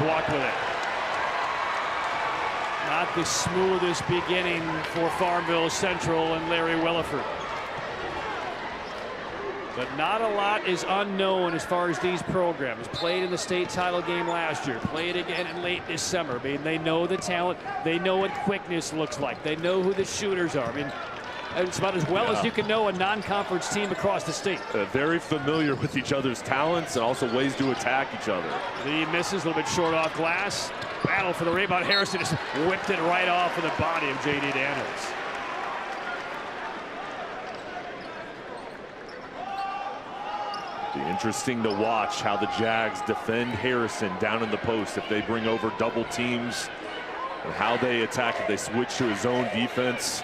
walked with it. Not the smoothest beginning for Farmville Central and Larry Williford. But not a lot is unknown as far as these programs. Played in the state title game last year. Played again in late December. I mean, they know the talent. They know what quickness looks like. They know who the shooters are. I mean, it's about as well as you can know a non-conference team across the state. Very familiar with each other's talents and also ways to attack each other. He misses a little bit short off glass. Battle for the rebound. Harrison just whipped it right off of the body of J.D. Daniels. Be interesting to watch how the Jags defend Harrison down in the post if they bring over double teams, and how they attack if they switch to a zone defense.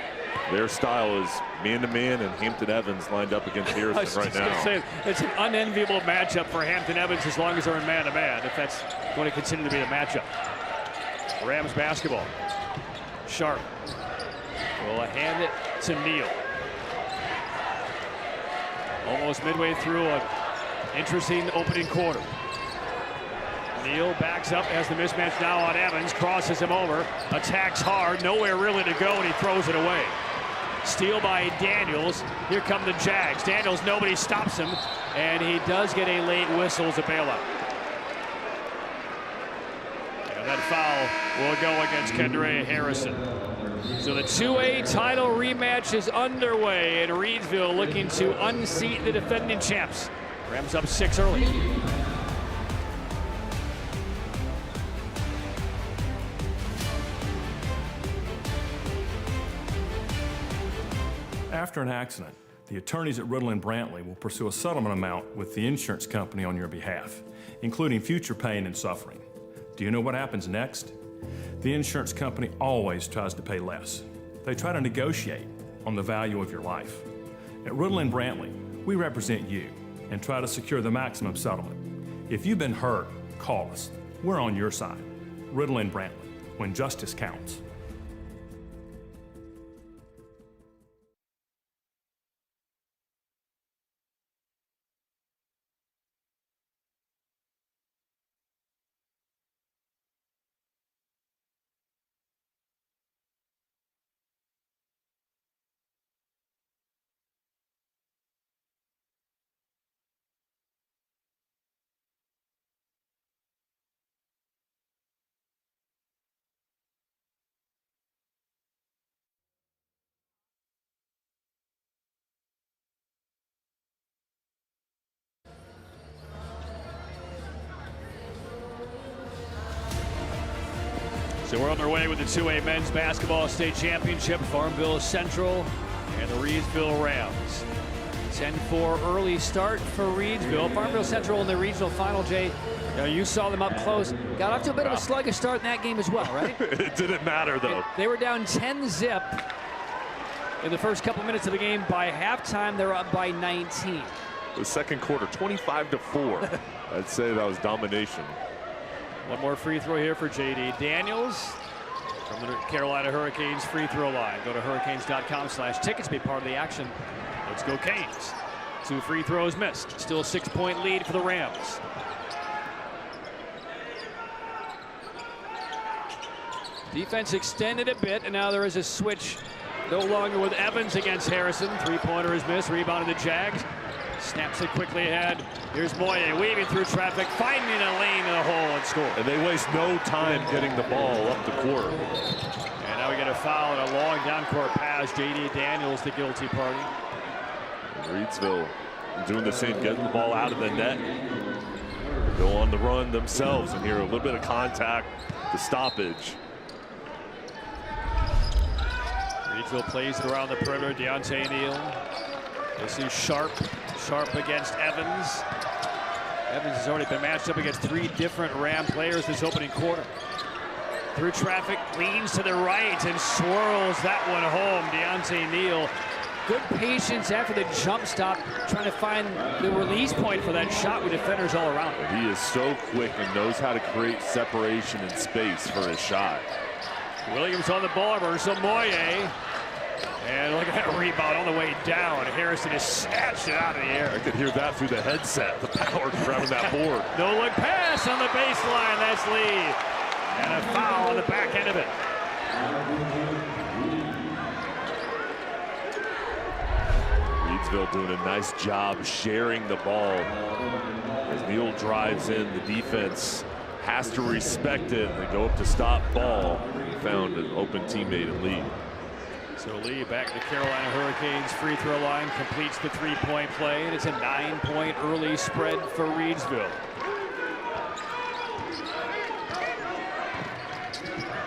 Their style is man-to-man, and Hampton Evans lined up against Harrison right now. Say, it's an unenviable matchup for Hampton Evans as long as they're in man-to-man, if that's going to continue to be the matchup. Rams basketball. Sharp will hand it to Neal. Almost midway through a interesting opening quarter. Neal backs up, has the mismatch now on Evans, crosses him over, attacks hard, nowhere really to go, and he throws it away. Steal by Daniels. Here come the Jags. Daniels, nobody stops him, and he does get a late whistle as a bailout. And that foul will go against Kendra Harrison. So the 2A title rematch is underway, and Reidsville looking to unseat the defending champs. Rams up 6 early. After an accident, the attorneys at Riddle and Brantley will pursue a settlement amount with the insurance company on your behalf, including future pain and suffering. Do you know what happens next? The insurance company always tries to pay less. They try to negotiate on the value of your life. At Riddle and Brantley, we represent you and try to secure the maximum settlement. If you've been hurt, call us. We're on your side. Riddle and Brantley, when justice counts. So we're on our way with the 2A men's basketball state championship. Farmville Central and the Reidsville Rams. 10-4 early start for Reidsville. Farmville Central in the regional final, Jay. You saw them up close. Got off to a bit of a sluggish start in that game as well, right? It didn't matter, though. They were down 10-zip in the first couple minutes of the game. By halftime, they're up by 19. The second quarter, 25-4. I'd say that was domination. One more free throw here for J.D. Daniels from the Carolina Hurricanes free throw line. Go to hurricanes.com/tickets, be part of the action. Let's go Canes. 2 free throws missed. Still a 6-point lead for the Rams. Defense extended a bit, and now there is a switch. No longer with Evans against Harrison. 3-pointer is missed. Rebounded the Jags. Snaps it quickly ahead. Here's Moye weaving through traffic, finding a lane in a hole and score. And they waste no time getting the ball up the court. And now we get a foul and a long down-court pass. J.D. Daniels, the guilty party. Reidsville doing the same, getting the ball out of the net. Go on the run themselves, and here a little bit of contact, the stoppage. Reidsville plays it around the perimeter. Deontay Neal. This is Sharp. Sharp against Evans. Evans has already been matched up against 3 different Ram players this opening quarter. Through traffic, leans to the right and swirls that one home. Deontay Neal. Good patience after the jump stop, trying to find the release point for that shot with defenders all around him. He is so quick and knows how to create separation and space for his shot. Williams on the ball, so Moye And look at that rebound on the way down. Harrison is snatched it out of the air. I could hear that through the headset, the power grabbing that board. No look pass on the baseline. That's Lee. And a foul on the back end of it. Reidsville doing a nice job sharing the ball. As Neal drives in, the defense has to respect it. They go up to stop ball. Found an open teammate in Lee. So Lee back to the Carolina Hurricanes free throw line, completes the three-point play, and it's a 9-point early spread for Reidsville.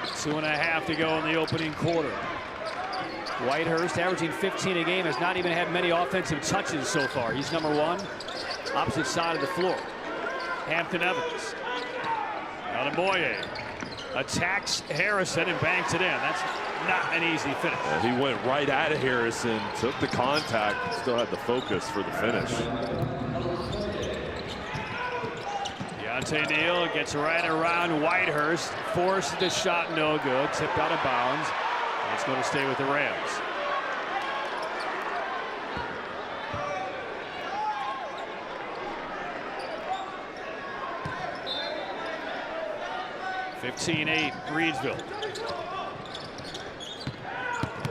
2.5 to go in the opening quarter. Whitehurst, averaging 15 a game, has not even had many offensive touches so far. He's number 1, opposite side of the floor. Hampton Evans. Ademoye attacks Harrison and banks it in. That's not an easy finish. He went right at Harrison, took the contact, but still had the focus for the finish. Deontay Neal gets right around Whitehurst, forces the shot, no good, tipped out of bounds. And it's going to stay with the Rams. (15-8) Reidsville.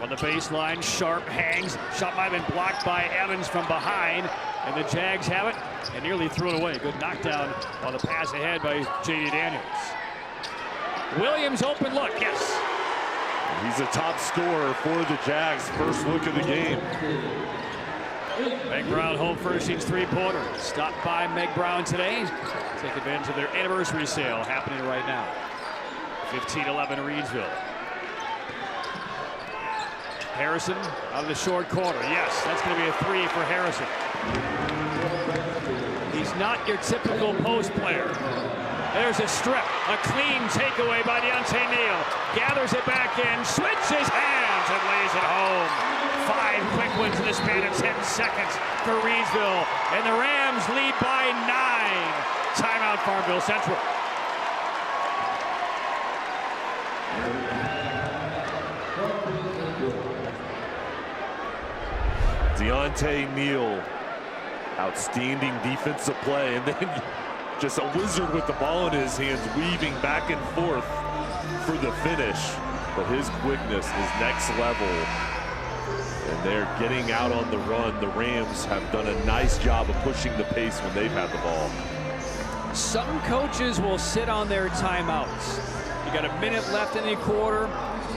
On the baseline, Sharp hangs. Shot might have been blocked by Evans from behind, and the Jags have it and nearly threw it away. Good knockdown on the pass ahead by J.D. Daniels. Williams open look, yes. He's a top scorer for the Jags. First look of the game. Meg Brown home furnishings three-pointer. Stopped by Meg Brown today. Take advantage of their anniversary sale happening right now. 15-11 Reidsville. Harrison out of the short corner. Yes, that's going to be a 3 for Harrison. He's not your typical post player. There's a strip, a clean takeaway by Deontay Neal. Gathers it back in, switches hands, and lays it home. 5 quick ones in the span of 10 seconds for Reidsville, and the Rams lead by 9. Timeout, Farmville Central. Deontay Neal, outstanding defensive play, and then just a wizard with the ball in his hands, weaving back and forth for the finish. But his quickness is next level, and they're getting out on the run. The Rams have done a nice job of pushing the pace when they've had the ball. Some coaches will sit on their timeouts. You got a minute left in the quarter.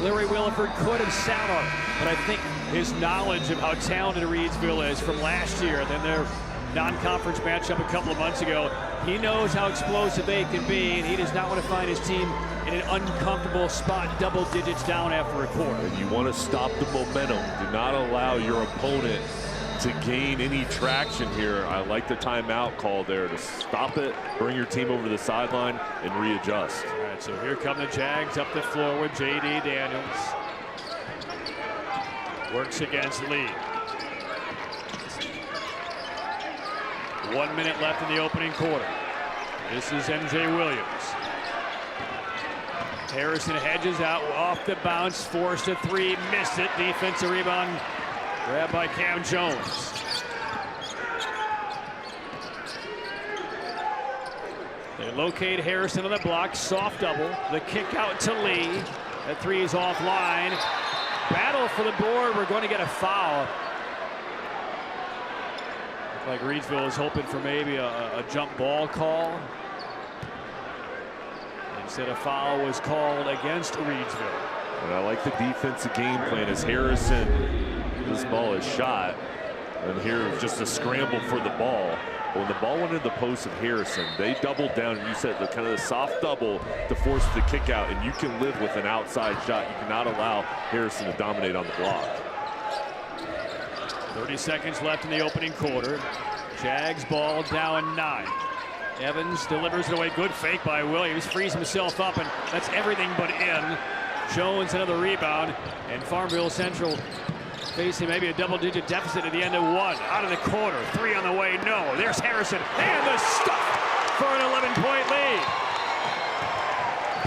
Larry Williford could have sat on it, but I think his knowledge of how talented Reidsville is from last year, then their non-conference matchup a couple of months ago, he knows how explosive they can be, and he does not want to find his team in an uncomfortable spot, double digits down after a quarter. And you want to stop the momentum. Do not allow your opponent to gain any traction here. I like the timeout call there to stop it, bring your team over the sideline, and readjust. All right, so here come the Jags up the floor with J.D. Daniels. Works against Lee. 1 minute left in the opening quarter. This is M.J. Williams. Harrison hedges out off the bounce, forced a 3, missed it. Defensive rebound grabbed by Cam Jones. They locate Harrison on the block, soft double. The kick out to Lee. That 3 is offline. Battle for the board. We're going to get a foul. Looks like Reidsville is hoping for maybe a jump ball call. Instead, a foul was called against Reidsville. And I like the defensive game plan as Harrison, this ball is shot. And here is just a scramble for the ball. When the ball went into the post of Harrison, they doubled down. You said the kind of the soft double to force the kick out, and you can live with an outside shot. You cannot allow Harrison to dominate on the block. 30 seconds left in the opening quarter. Jags ball down 9. Evans delivers it away. Good fake by Williams. Frees himself up, and that's everything but in. Jones another rebound, and Farmville Central facing maybe a double-digit deficit at the end of 1. Out of the corner, 3 on the way, no. There's Harrison, and the stuff for an 11-point lead.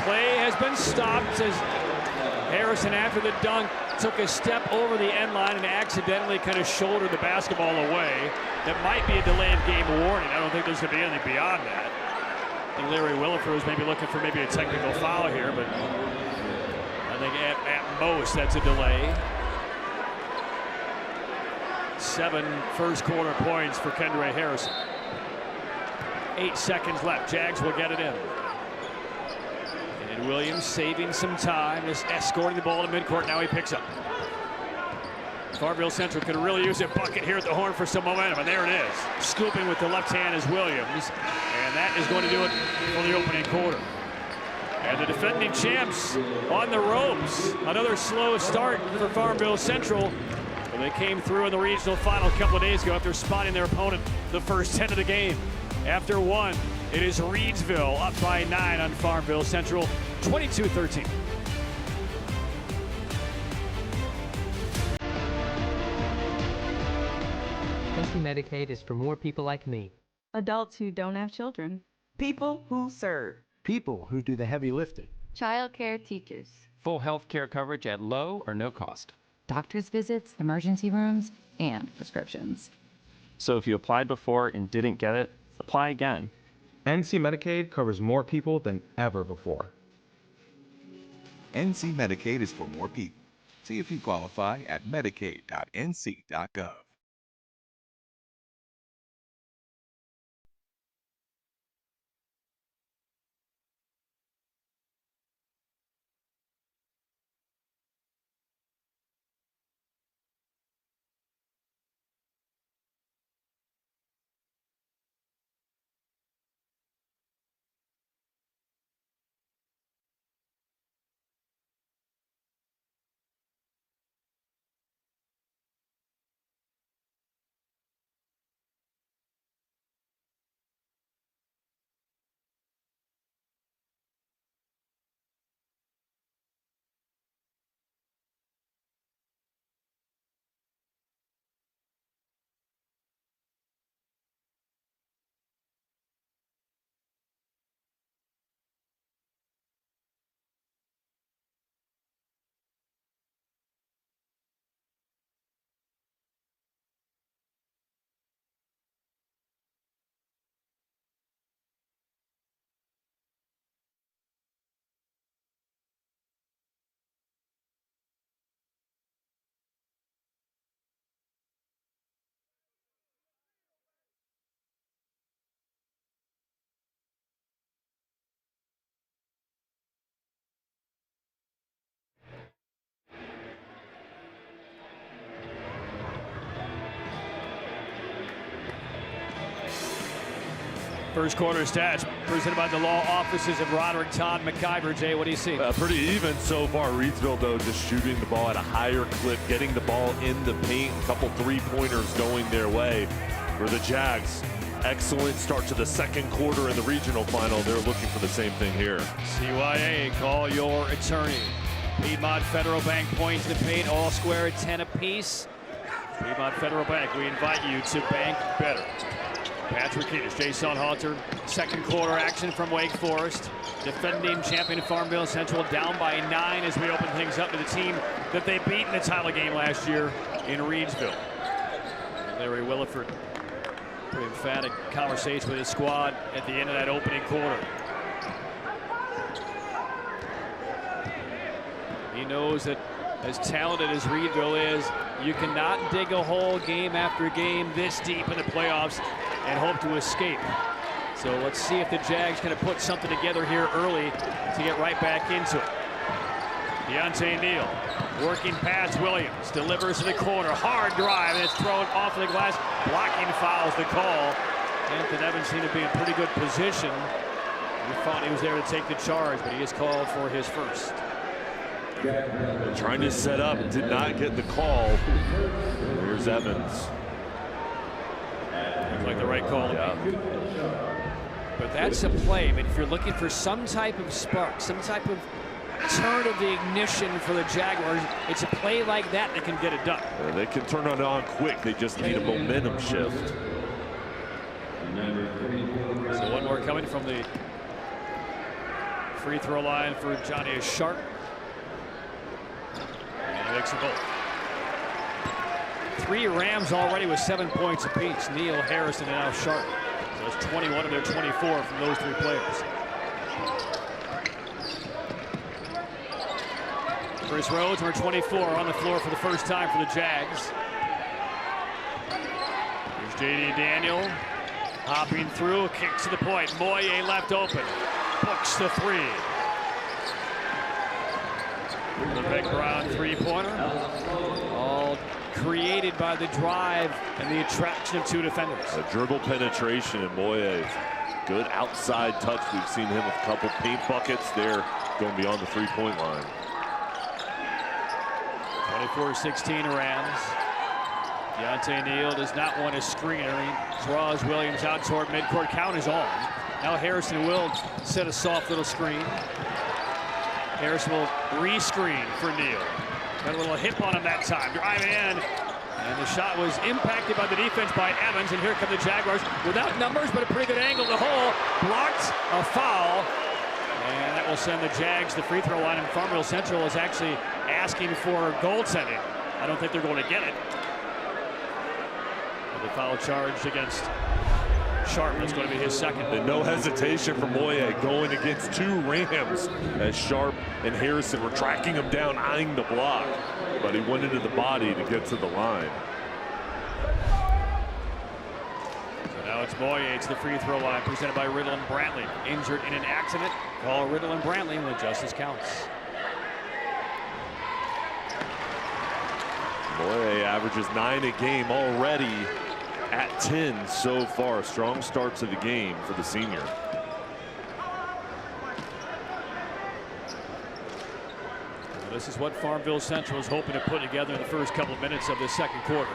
Play has been stopped as Harrison, after the dunk, took a step over the end line and accidentally kind of shouldered the basketball away. That might be a delay of game warning. I don't think there's going to be anything beyond that. I think Larry Williford is maybe looking for maybe a technical foul here, but I think at most that's a delay. 7 first quarter points for Kendra Harrison. 8 seconds left. Jags will get it in. And Williams saving some time, just escorting the ball to midcourt. Now he picks up. Farmville Central could really use a bucket here at the horn for some momentum, and there it is. Scooping with the left hand is Williams, and that is going to do it for the opening quarter. And the defending champs on the ropes. Another slow start for Farmville Central. Well, they came through in the regional final a couple of days ago after spotting their opponent the first 10 of the game. After 1, it is Reidsville up by 9 on Farmville Central, 22-13. NC Medicaid is for more people like me. Adults who don't have children. People who serve. People who do the heavy lifting. Childcare teachers. Full health care coverage at low or no cost. Doctor's visits, emergency rooms, and prescriptions. So if you applied before and didn't get it, apply again. NC Medicaid covers more people than ever before. NC Medicaid is for more people. See if you qualify at medicaid.nc.gov. First quarter stats presented by the law offices of Roderick Todd McIver. Jay, what do you see? Pretty even so far. Reidsville, though, just shooting the ball at a higher clip, getting the ball in the paint. A couple three-pointers going their way for the Jags. Excellent start to the second quarter in the regional final. They're looking for the same thing here. CYA, call your attorney. Piedmont Federal Bank points in the paint, all square at 10 apiece. Piedmont Federal Bank, we invite you to bank better. Patrick Keys, Jason Halter, second quarter action from Wake Forest. Defending champion Farmville Central down by 9 as we open things up to the team that they beat in the title game last year in Reidsville. Larry Williford, pretty emphatic conversation with his squad at the end of that opening quarter. He knows that as talented as Reidsville is, you cannot dig a hole game after game this deep in the playoffs and hope to escape. So let's see if the Jags can put something together here early to get right back into it. Deontay Neal working past Williams, delivers to the corner, hard drive, and it's thrown off the glass. Blocking fouls the call. Hampton Evans seemed to be in pretty good position. We thought he was there to take the charge, but he is called for his first. Trying to set up, did not get the call. Here's Evans. Looks like the right call. Yeah. But that's a play. I mean, if you're looking for some type of spark, some type of turn of the ignition for the Jaguars, it's a play like that that can get it done. They can turn it on quick. They just need a momentum shift. So one more coming from the free throw line for Johnny Sharp. And a big makes the goal. 3 Rams already with 7 points apiece. Neal, Harrison, and now Sharp. So it's 21 of their 24 from those 3 players. Chris Rhodes, number 24, on the floor for the first time for the Jags. Here's J.D. Daniel hopping through, kicks to the point. Moye left open, books the 3. The Big Brown 3-pointer, all created by the drive and the attraction of 2 defenders. A dribble penetration and Moye, good outside touch. We've seen him with a couple paint buckets there, going beyond the 3-point line. 24-16 Rams. Deontay Neal does not want a screener. He draws Williams out toward midcourt. Count is on. Now Harrison will set a soft little screen. Harrison will re-screen for Neal. Got a little hip on him that time. Driving in. And the shot was impacted by the defense by Evans. And here come the Jaguars without numbers, but a pretty good angle. The hole blocked, a foul. And that will send the Jags to the free throw line. And Farmville Central is actually asking for goaltending. I don't think they're going to get it. But the foul charged against Sharp is going to be his second. And no hesitation for Moye going against 2 Rams as Sharp and Harrison were tracking him down, eyeing the block. But he went into the body to get to the line. So now it's Moye to the free throw line, presented by Riddle and Brantley. Injured in an accident. Call Riddle and Brantley when justice counts. Moye averages 9 a game already at 10 so far. Strong start to the game for the senior. Well, this is what Farmville Central is hoping to put together in the first couple of minutes of the second quarter.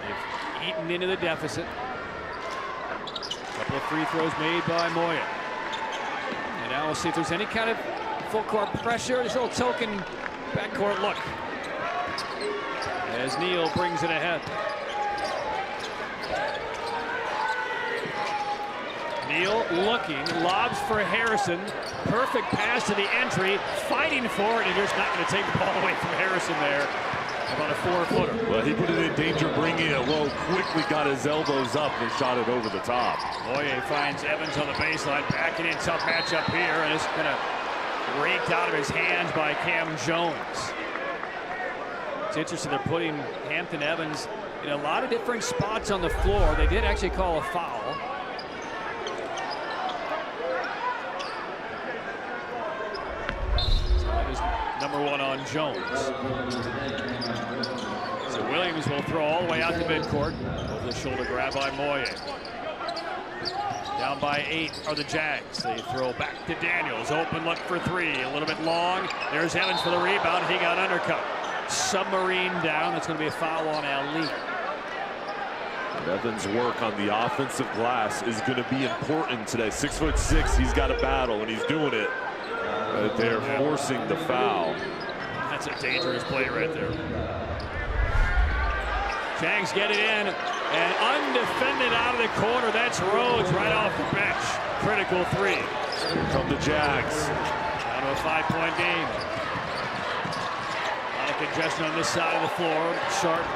They've eaten into the deficit. A couple of free throws made by Moye. And now we'll see if there's any kind of full court pressure. This little token backcourt look as Neal brings it ahead. Neal looking, lobs for Harrison. Perfect pass to the entry, fighting for it, and just not going to take the ball away from Harrison there. About a 4-footer. Well, he put it in danger, bringing it low, quickly got his elbows up and shot it over the top. Moye finds Evans on the baseline, backing in, tough matchup here, and it's kind of raked out of his hands by Cam Jones. It's interesting, they're putting Hampton Evans in a lot of different spots on the floor. They did actually call a foul. #1 on Jones. So Williams will throw all the way out to midcourt. Over the shoulder grab by Moye. Down by 8 are the Jags. They throw back to Daniels. Open look for 3. A little bit long. There's Evans for the rebound. He got undercut. Submarine down. That's going to be a foul on Ali. Evans' work on the offensive glass is going to be important today. 6'6", he's got a battle, and he's doing it. They're forcing the foul. That's a dangerous play right there. Jags get it in, and undefended out of the corner. That's Rhodes right off the bench. Critical 3. Here come the Jags. Down to a 5-point game. A lot of congestion on this side of the floor. Sharp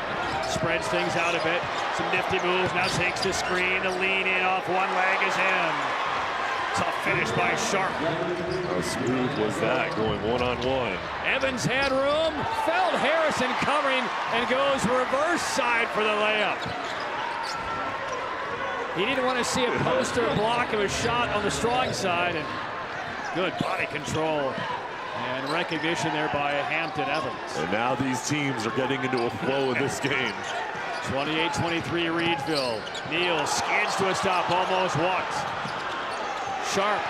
spreads things out a bit. Some nifty moves. Now takes the screen. The lean in off one leg is in. Tough finish by Sharp. How smooth was that, going one-on-one? Evans had room, felt Harrison covering, and goes reverse side for the layup. He didn't want to see a post or a block. It was shot on the strong side, and good body control and recognition there by Hampton Evans. And now these teams are getting into a flow in this game. 28-23 Reidsville. Neal skids to a stop, almost walks. Sharp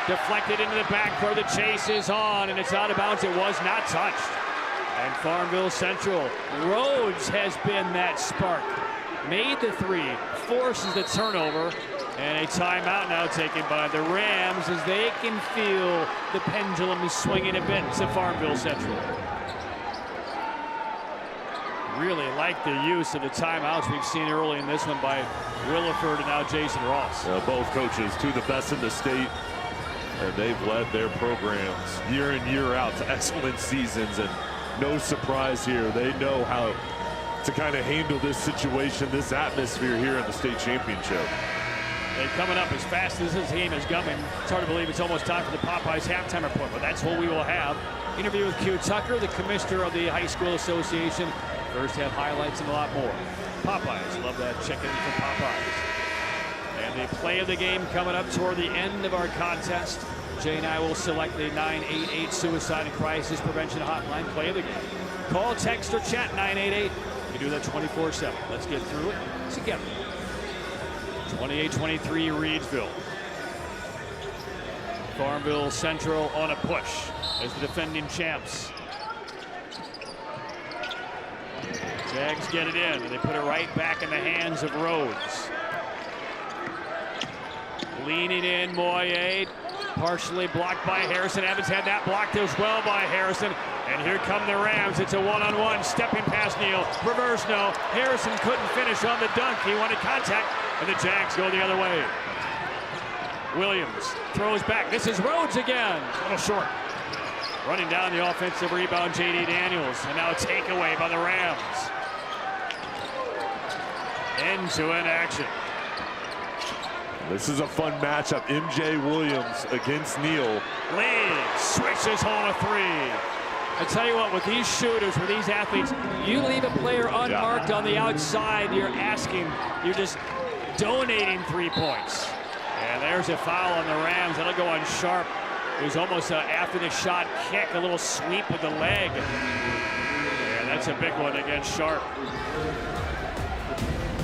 deflected into the backcourt. The chase is on, and it's out of bounds. It was not touched. And Farmville Central, Rhodes has been that spark. Made the 3, forces the turnover, and a timeout now taken by the Rams as they can feel the pendulum is swinging a bit to Farmville Central. Really like the use of the timeouts we've seen early in this one by Williford and now Jason Ross. Both coaches, 2 of the best in the state, and they've led their programs year in, year out to excellent seasons, and no surprise here. They know how to kind of handle this situation, this atmosphere here in the state championship. They're coming up as fast as this game is coming. It's hard to believe it's almost time for the Popeyes halftime report, but that's what we will have. Interview with Q Tucker, the commissioner of the High School Association. First half highlights and a lot more. Popeyes, love that chicken from Popeyes. And the play of the game coming up toward the end of our contest. Jay and I will select the 988 Suicide and Crisis Prevention Hotline play of the game. Call, text, or chat 988. You do that 24/7. Let's get through it together. 28-23 Reidsville. Farmville Central on a push as the defending champs. Jags get it in, and they put it right back in the hands of Rhodes. Leaning in, Moyer, partially blocked by Harrison. Evans had that blocked as well by Harrison. And here come the Rams. It's a one-on-one, stepping past Neal. Reverse no. Harrison couldn't finish on the dunk. He wanted contact, and the Jags go the other way. Williams throws back. This is Rhodes again. A little short. Running down the offensive rebound, J.D. Daniels. And now a takeaway by the Rams. End-to-end action. This is a fun matchup. MJ Williams against Neal. Lee switches home a three. I tell you what, with these shooters, with these athletes, you leave a player unmarked on the outside, you're just donating 3 points. And there's a foul on the Rams. That'll go on Sharp. It was almost after the shot kick, a little sweep with the leg. And that's a big one against Sharp.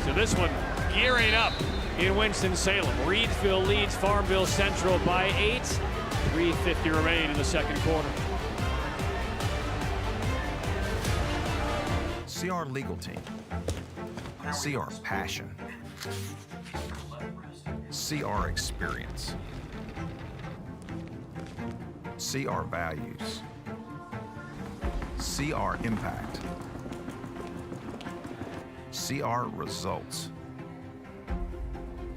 So this one gearing up in Winston-Salem. Reidsville leads Farmville Central by 8. 3:50 remain in the second quarter. See our legal team. See our passion. See our experience. See our values. See our impact. See our results.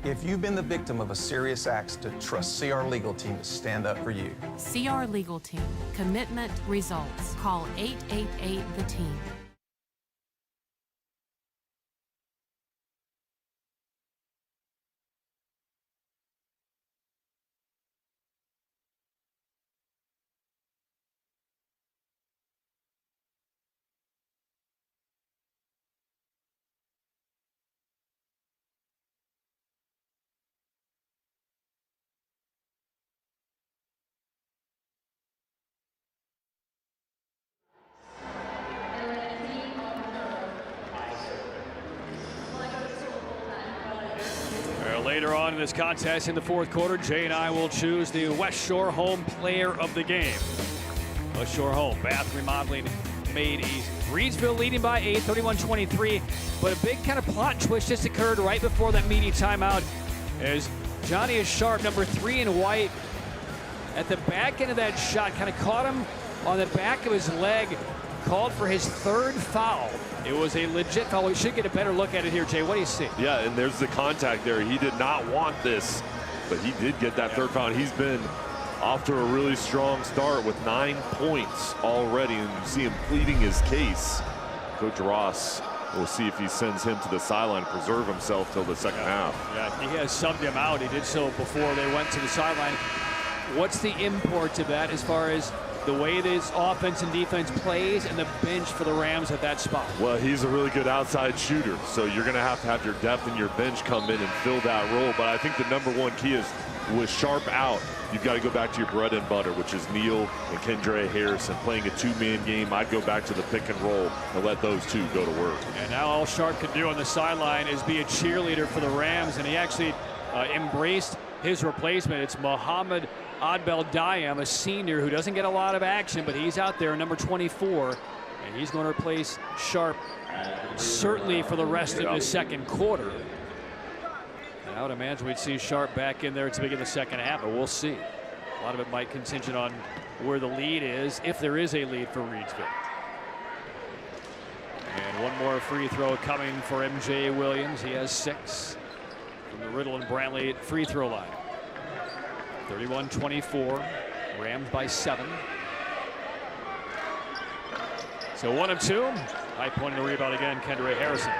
If you've been the victim of a serious accident, trust CR Legal Team to stand up for you. CR Legal Team. Commitment, results. Call 888-THE-TEAM. Later on in this contest in the fourth quarter, Jay and I will choose the West Shore Home Player of the Game. West Shore Home, bath remodeling made easy. Reidsville leading by 8, 31-23. But a big kind of plot twist just occurred right before that media timeout as Johnny is Sharp, number 3 in white, at the back end of that shot, kind of caught him on the back of his leg, called for his 3rd foul. It was a legit foul. We should get a better look at it here, Jay. What do you see? Yeah, and there's the contact there. He did not want this, but he did get that 3rd foul. He's been off to a really strong start with 9 points already, and you see him pleading his case. Coach Ross will see if he sends him to the sideline to preserve himself till the second half. Yeah, he has subbed him out. He did so before they went to the sideline. What's the import to that as far as the way this offense and defense plays and the bench for the Rams at that spot? Well, he's a really good outside shooter, so you're going to have your depth and your bench come in and fill that role. But I think the #1 key is with Sharp out, you've got to go back to your bread and butter, which is Neal and Kendra Harrison playing a 2-man game. I'd go back to the pick and roll and let those two go to work. And now all Sharp can do on the sideline is be a cheerleader for the Rams, and he actually embraced his replacement. It's Muhammad Adbel Dayam, a senior who doesn't get a lot of action, but he's out there, number 24, and he's going to replace Sharp certainly for the rest of the second quarter. And I would imagine we'd see Sharp back in there to begin the second half, but we'll see. A lot of it might contingent on where the lead is, if there is a lead for Reidsville. And one more free throw coming for MJ Williams. He has 6 from the Riddle and Brantley free throw line. 31-24, Rams by 7. So 1 of 2. High point in the rebound again, Kendra Harrison.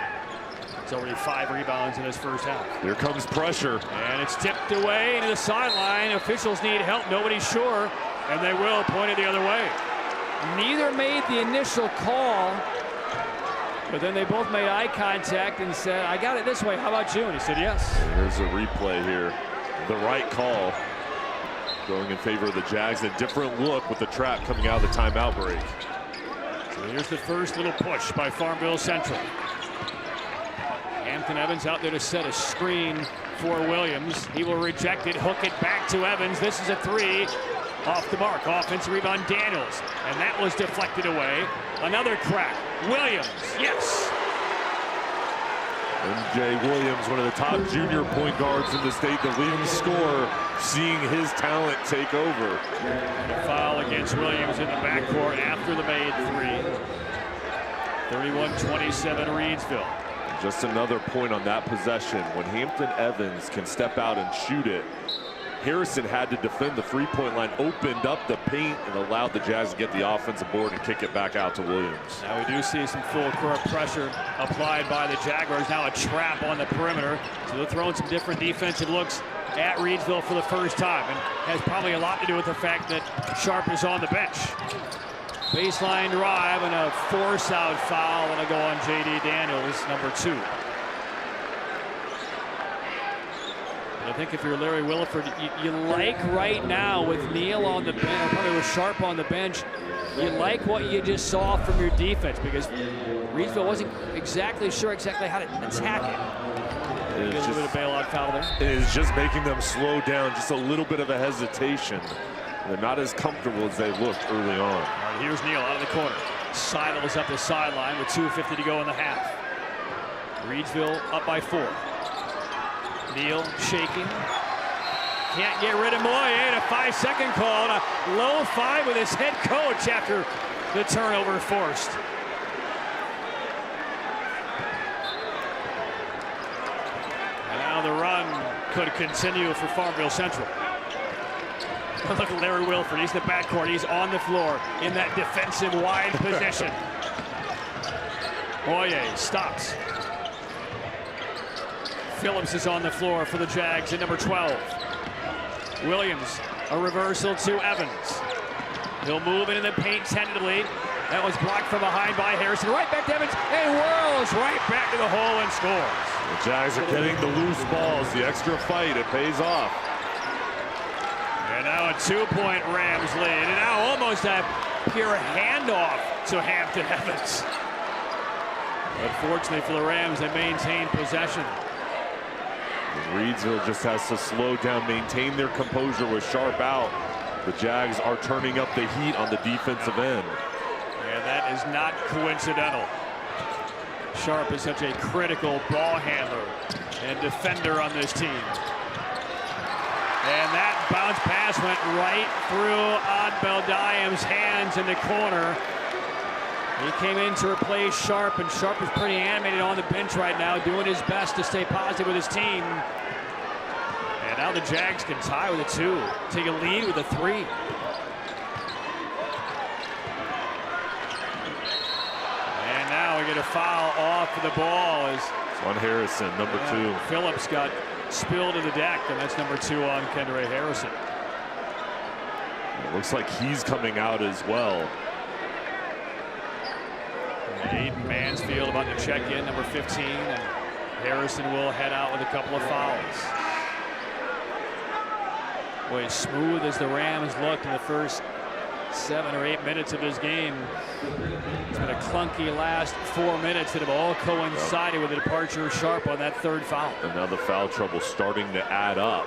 It's already 5 rebounds in his first half. Here comes pressure. And it's tipped away into the sideline. Officials need help. Nobody's sure. And they will point it the other way. Neither made the initial call, but then they both made eye contact and said, I got it this way. How about you? And he said, yes. There's a replay here. The right call going in favor of the Jags. A different look with the trap coming out of the timeout break. So here's the first little push by Farmville Central. Hampton Evans out there to set a screen for Williams. He will reject it, hook it back to Evans. This is a 3 off the mark. Offensive rebound, Daniels. And that was deflected away. Another crack. Williams, yes. MJ Williams, one of the top junior point guards in the state, the leading scorer, seeing his talent take over. A foul against Williams in the backcourt after the made 3. 31-27 Reidsville. Just another point on that possession. When Hampton Evans can step out and shoot it, Harrison had to defend the three-point line, opened up the paint, and allowed the Jazz to get the offensive board and kick it back out to Williams. Now we do see some full court pressure applied by the Jaguars. Now a trap on the perimeter. So they're throwing some different defensive looks at Reidsville for the first time. And has probably a lot to do with the fact that Sharp is on the bench. Baseline drive and a force-out foul, and a go on J.D. Daniels, number 2. I think if you're Larry Williford, you like right now with Neal on the bench, or probably with Sharp on the bench, you like what you just saw from your defense, because Reidsville wasn't exactly sure how to attack it. Get a little bit of bailout foul there. It is just making them slow down, just a little bit of a hesitation. They're not as comfortable as they looked early on. All right, here's Neal out of the corner. Sidles up the sideline with 2:50 to go in the half. Reidsville up by 4. Neal shaking. Can't get rid of Moye. A 5-second call and a low 5 with his head coach after the turnover forced. And now the run could continue for Farmville Central. Look at Larry Wilford. He's in the backcourt. He's on the floor in that defensive wide position. Moye stops. Phillips is on the floor for the Jags at number 12. Williams, a reversal to Evans. He'll move into the paint tentatively. That was blocked from behind by Harrison. Right back to Evans, and whirls right back to the hole and scores. The Jags are getting the loose balls, the extra fight, it pays off. And now a 2-point Rams lead, and now almost a pure handoff to Hampton Evans. Unfortunately for the Rams, they maintain possession. Reidsville just has to slow down, maintain their composure with Sharp out. The Jags are turning up the heat on the defensive end. And that is not coincidental. Sharp is such a critical ball handler and defender on this team. And that bounce pass went right through Beldayim's hands in the corner. He came in to replace Sharp, and Sharp is pretty animated on the bench right now, doing his best to stay positive with his team. And now the Jags can tie with a 2, take a lead with a 3. And now we get a foul off of the ball as on Harrison, number 2. Phillips got spilled to the deck, and that's number 2 on Kendra Harrison. It looks like he's coming out as well. Aiden Mansfield about to check in, number 15, and Harrison will head out with a couple of fouls. Boy, as smooth as the Rams looked in the first 7 or 8 minutes of this game, it's been a clunky last 4 minutes that have all coincided with the departure of Sharp on that 3rd foul. And now the foul trouble starting to add up.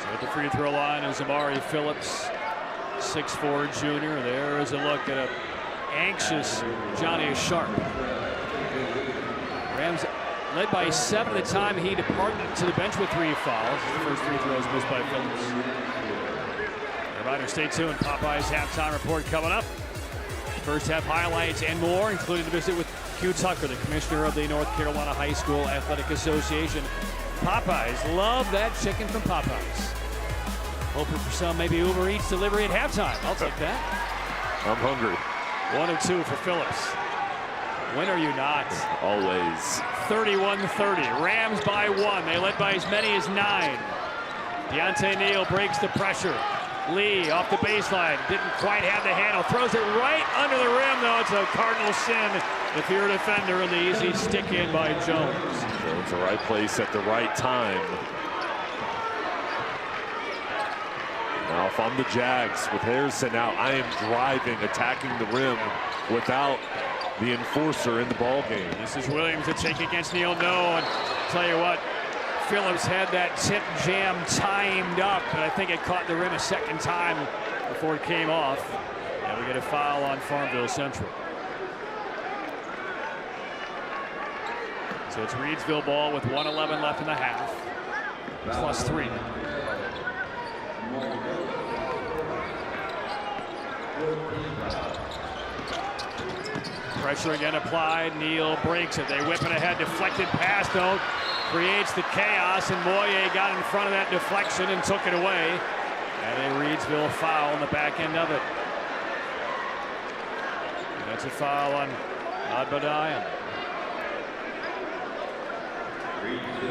So at the free throw line is Amari Phillips, 6'4" junior. There is a look at an anxious Johnny Sharp. Rams led by 7 at the time he departed to the bench with 3 fouls. The first free throws missed by Phillips. Reminder, stay tuned. Popeye's halftime report coming up. First half highlights and more, including a visit with Hugh Tucker, the commissioner of the North Carolina High School Athletic Association. Popeyes, love that chicken from Popeyes. Hoping for some maybe Uber Eats delivery at halftime. I'll take that. I'm hungry. 1 and 2 for Phillips. When are you not? Always. 31-30. Rams by 1. They led by as many as 9. Deontay Neal breaks the pressure. Lee off the baseline. Didn't quite have the handle. Throws it right under the rim, though. It's a Cardinal sin. If you're a defender, and the easy stick in by Jones. Jones, the right place at the right time. Now, if I'm the Jags with Harrison out, I am driving, attacking the rim without the enforcer in the ball game. This is Williams to take against Neal. No, and tell you what, Phillips had that tip jam timed up, but I think it caught the rim a second time before it came off. And we get a foul on Farmville Central. So it's Reidsville ball with 1:11 left in the half. +3. Pressure again applied. Neal breaks it. They whip it ahead. Deflected pass, though. Creates the chaos, and Moye got in front of that deflection and took it away. And a Reidsville foul on the back end of it. And that's a foul on Adbadian.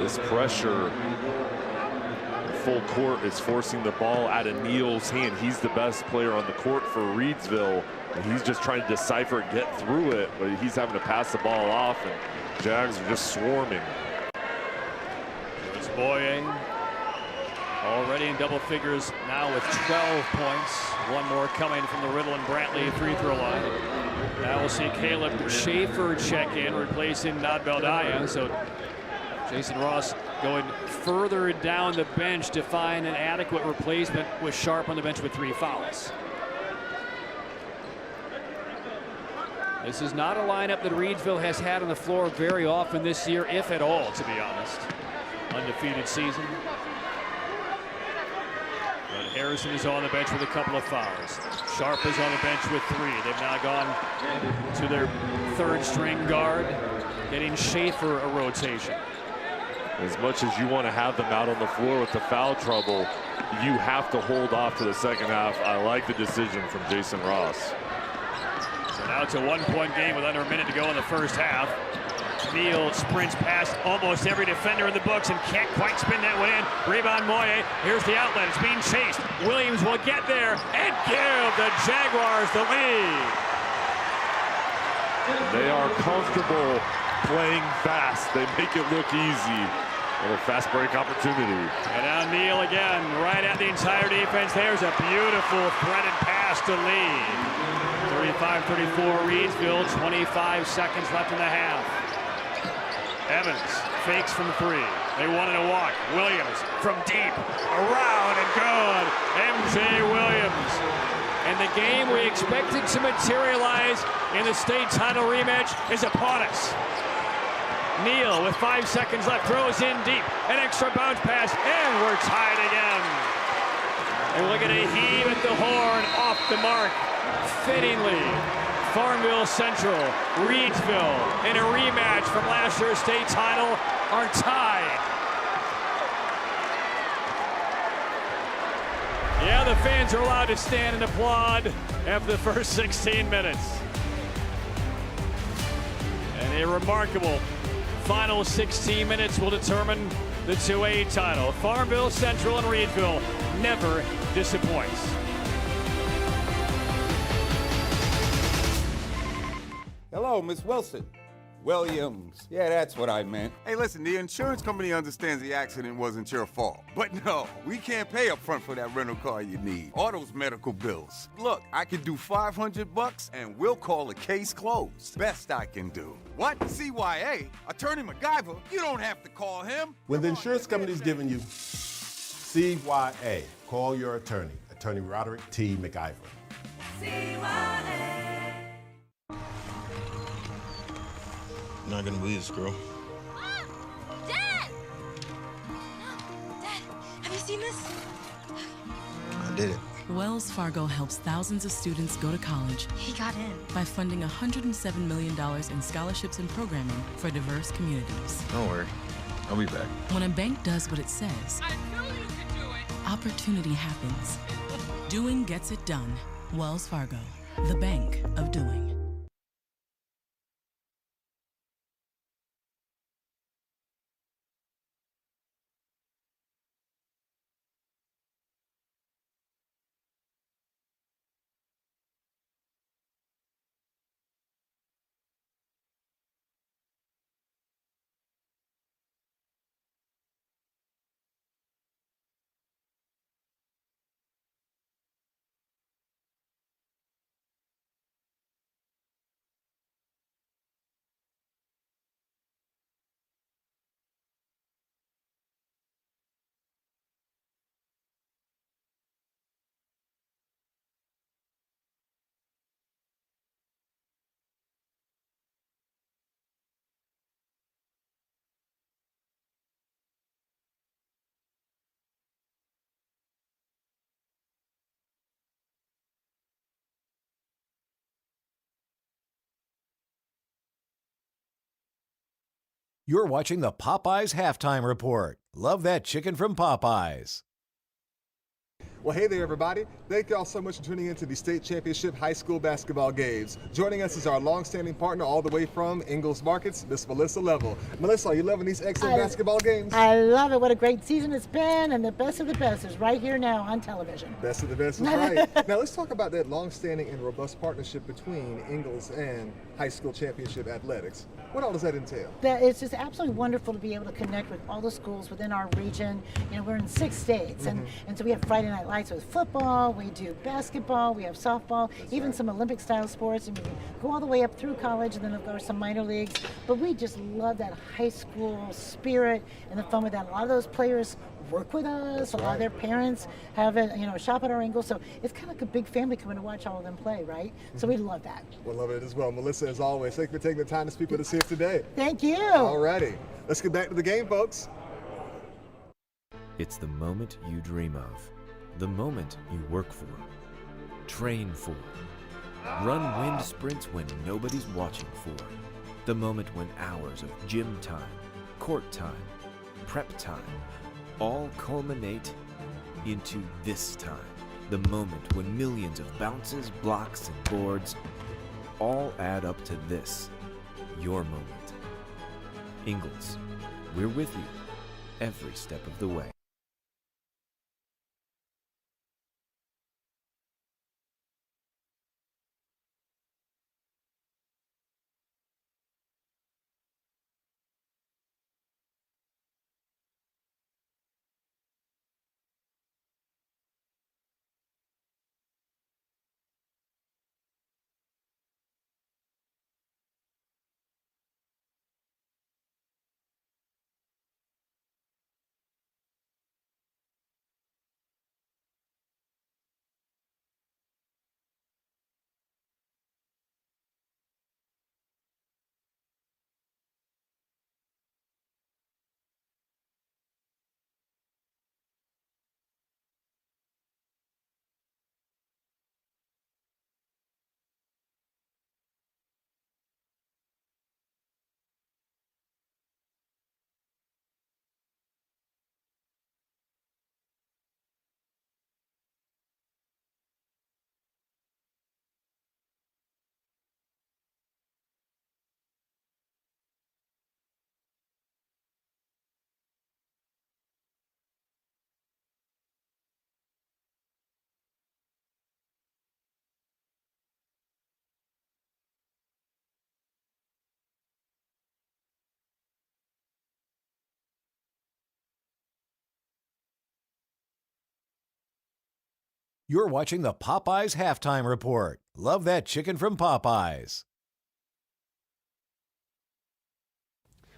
This pressure, full court, is forcing the ball out of Neal's hand. He's the best player on the court for Reidsville. And he's just trying to decipher and get through it, but he's having to pass the ball off, and Jags are just swarming. It's Boye already in double figures now with 12 points. One more coming from the Riddle and Brantley free throw line. Now we'll see Caleb Schaefer check in, replacing Nadbeldaya. So Jason Ross going further down the bench to find an adequate replacement with Sharp on the bench with 3 fouls. This is not a lineup that Reidsville has had on the floor very often this year, if at all, to be honest. Undefeated season. But Harrison is on the bench with a couple of fouls. Sharp is on the bench with 3. They've now gone to their 3rd string guard, getting Schaefer a rotation. As much as you want to have them out on the floor with the foul trouble, you have to hold off to the second half. I like the decision from Jason Ross. So now it's a 1-point game with under a minute to go in the first half. Neal sprints past almost every defender in the books and can't quite spin that one in. Rebound Moye. Here's the outlet. It's being chased. Williams will get there and give the Jaguars the lead. They are comfortable playing fast. They make it look easy. And a fast break opportunity. And now Neal again, right at the entire defense. There's a beautiful threaded pass to Lee. 35-34 Reidsville, 25 seconds left in the half. Evans fakes from 3. They wanted to walk. Williams from deep, around and good. MJ Williams. And the game we expected to materialize in the state title rematch is upon us. Neal with 5 seconds left throws in deep. An extra bounce pass, and we're tied again. And we're going to heave at the horn off the mark. Fittingly, Farmville Central, Reidsville, in a rematch from last year's state title, are tied. Yeah, the fans are allowed to stand and applaud after the first 16 minutes. And a remarkable final 16 minutes will determine the 2A title. Farmville Central and Reidsville never disappoints. Hello, Miss Wilson. Williams. Yeah, that's what I meant. Hey, listen, the insurance company understands the accident wasn't your fault. But no, we can't pay up front for that rental car you need. Or those medical bills. Look, I could do $500 and we'll call the case closed. Best I can do. What? CYA? Attorney MacGyver? You don't have to call him. When the insurance company's giving you CYA, call your attorney. Attorney Roderick T. MacGyver. CYA. I'm not gonna believe this, girl. Mom! Dad! Dad, have you seen this? I did it. Wells Fargo helps thousands of students go to college. He got in. By funding $107 million in scholarships and programming for diverse communities. Don't worry, I'll be back. When a bank does what it says, I knew you could do it. opportunity happens. Doing gets it done. Wells Fargo, the bank of doing. You're watching the Popeyes Halftime Report. Love that chicken from Popeyes. Well, hey there, everybody. Thank y'all so much for tuning into the state championship high school basketball games. Joining us is our longstanding partner all the way from Ingalls Markets, Miss Melissa Level. Melissa, are you loving these excellent basketball games? I love it. What a great season it's been, and the best of the best is right here now on television. Best of the best is right. Now let's talk about that longstanding and robust partnership between Ingalls and high school championship athletics. What all does that entail? It's just absolutely wonderful to be able to connect with all the schools within our region. You know, we're in 6 states, and so we have Friday night lights with football, we do basketball, we have softball, even some Olympic style sports, and we go all the way up through college, and then of course some minor leagues. But we just love that high school spirit and the fun with that. A lot of those players work with us. A lot of their parents have a shop at our Ingalls, so it's kind of like a big family coming to watch all of them play, right? So we love that. We'll love it as well. Melissa, as always, thank you for taking the time to speak with us here today. Thank you. All righty. Let's get back to the game, folks. It's the moment you dream of, the moment you work for, train for, run wind sprints when nobody's watching for, the moment when hours of gym time, court time, prep time, all culminate into this time, the moment when millions of bounces, blocks, and boards all add up to this, your moment. Ingalls, we're with you every step of the way. You're watching the Popeyes Halftime Report. Love that chicken from Popeyes.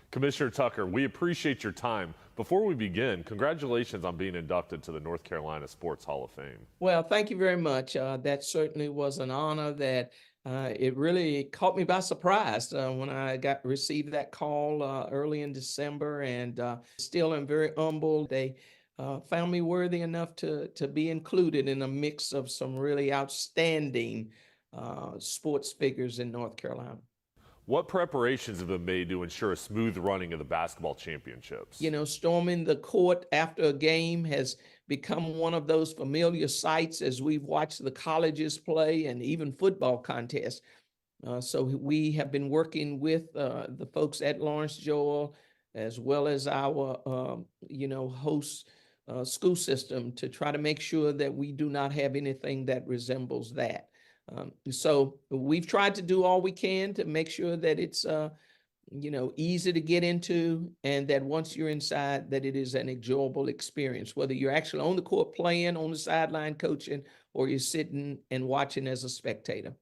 Commissioner Tucker, we appreciate your time. Before we begin, congratulations on being inducted to the North Carolina Sports Hall of Fame. Well, thank you very much. That certainly was an honor that it really caught me by surprise when I received that call early in December, and still am very humbled. They found me worthy enough to be included in a mix of some really outstanding sports figures in North Carolina. What preparations have been made to ensure a smooth running of the basketball championships? You know, storming the court after a game has become one of those familiar sights as we've watched the colleges play and even football contests. So we have been working with the folks at Lawrence Joel, as well as our, host school system, to try to make sure that we do not have anything that resembles that. So we've tried to do all we can to make sure that it's, easy to get into, and that once you're inside, that it is an enjoyable experience, whether you're actually on the court playing, on the sideline coaching, or you're sitting and watching as a spectator.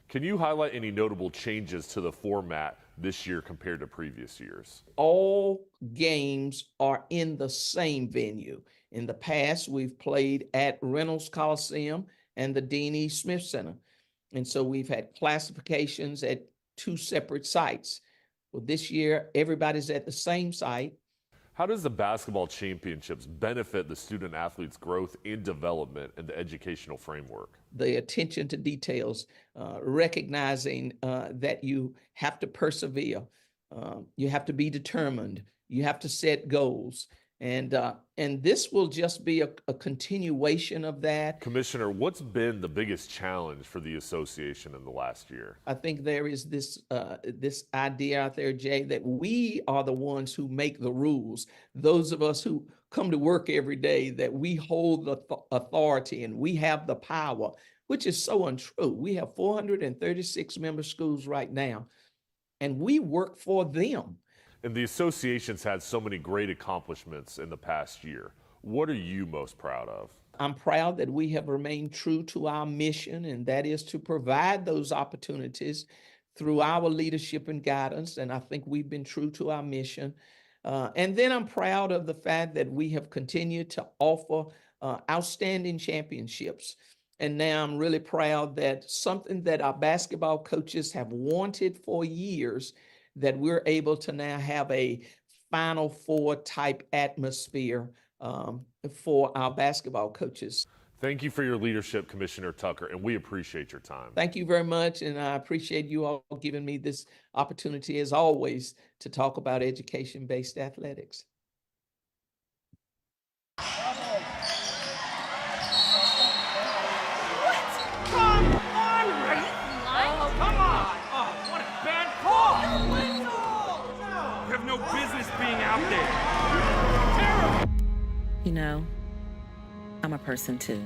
Can you highlight any notable changes to the format this year compared to previous years? All games are in the same venue. In the past, we've played at Reynolds Coliseum and the Dean E. Smith Center. And so we've had classifications at 2 separate sites. Well, this year, everybody's at the same site. How does the basketball championships benefit the student athletes' growth and development in the educational framework? The attention to details, recognizing that you have to persevere, you have to be determined, you have to set goals. And this will just be a continuation of that. Commissioner, what's been the biggest challenge for the association in the last year? I think there is this idea out there, Jay, that we are the ones who make the rules. Those of us who come to work every day, that we hold the authority and we have the power, which is so untrue. We have 436 member schools right now, and we work for them. And the association's had so many great accomplishments in the past year. What are you most proud of? I'm proud that we have remained true to our mission, and that is to provide those opportunities through our leadership and guidance. And I think we've been true to our mission. And then I'm proud of the fact that we have continued to offer outstanding championships. And now I'm really proud that something that our basketball coaches have wanted for years, that we're able to now have a Final Four type atmosphere for our basketball coaches. Thank you for your leadership, Commissioner Tucker, and we appreciate your time. Thank you very much, and I appreciate you all giving me this opportunity, as always, to talk about education-based athletics. No business being out there. Terrible. You know, I'm a person too.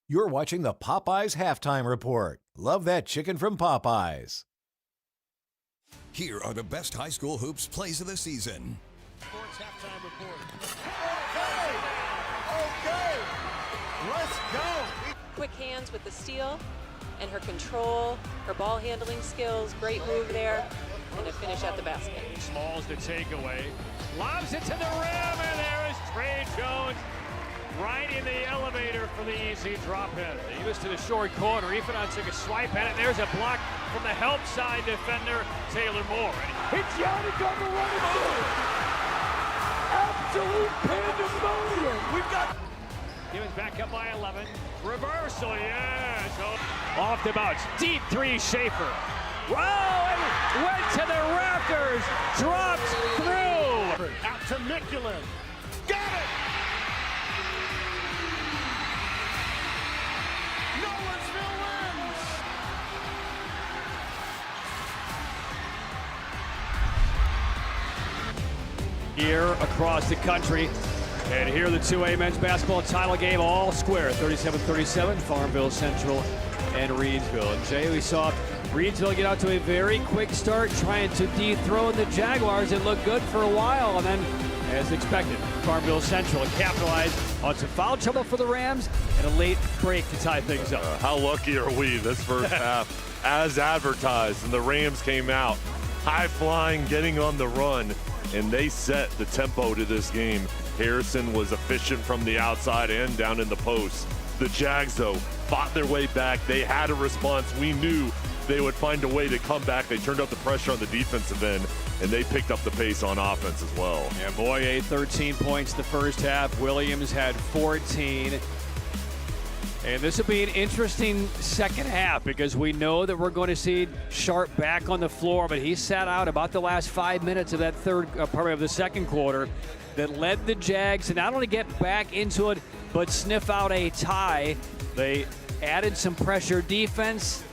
You're watching the Popeyes Halftime Report. Love that chicken from Popeyes. Here are the best high school hoops plays of the season. Sports Halftime Report. Okay, let's go. Quick hands with the steal and her control, her ball handling skills, great move there, and a finish at the basket. Smalls the takeaway, lobs it to the rim, and there is Trey Jones right in the elevator for the easy drop-in. He was to the short corner. Ifeanyi took a swipe at it. There's a block from the help side defender, Taylor Moore. It's Yannick on the run. Absolute pandemonium. We've got... Gibbons back up by 11. Reversal, yes. Off the bounce. Deep three, Schaefer. Whoa, and went to the rafters. Dropped through. Out to Michelin. Got it! Nolensville wins! Here across the country. And here the 2A men's basketball title game, all square, 37-37, Farmville Central and Reidsville. And Jay, we saw Reidsville get out to a very quick start, trying to dethrone the Jaguars. It looked good for a while, and then, as expected, Farmville Central capitalized on some foul trouble for the Rams and a late break to tie things up. How lucky are we this first half, as advertised, and the Rams came out high-flying, getting on the run, and they set the tempo to this game. Harrison was efficient from the outside and down in the post. The Jags, though, fought their way back. They had a response. We knew they would find a way to come back. They turned up the pressure on the defensive end, and they picked up the pace on offense as well. Yeah, Boye 13 points the first half. Williams had 14. And this will be an interesting second half because we know that we're going to see Sharp back on the floor, but he sat out about the last 5 minutes of that of the second quarter that led the Jags to not only get back into it, but sniff out a tie. They added some pressure defense,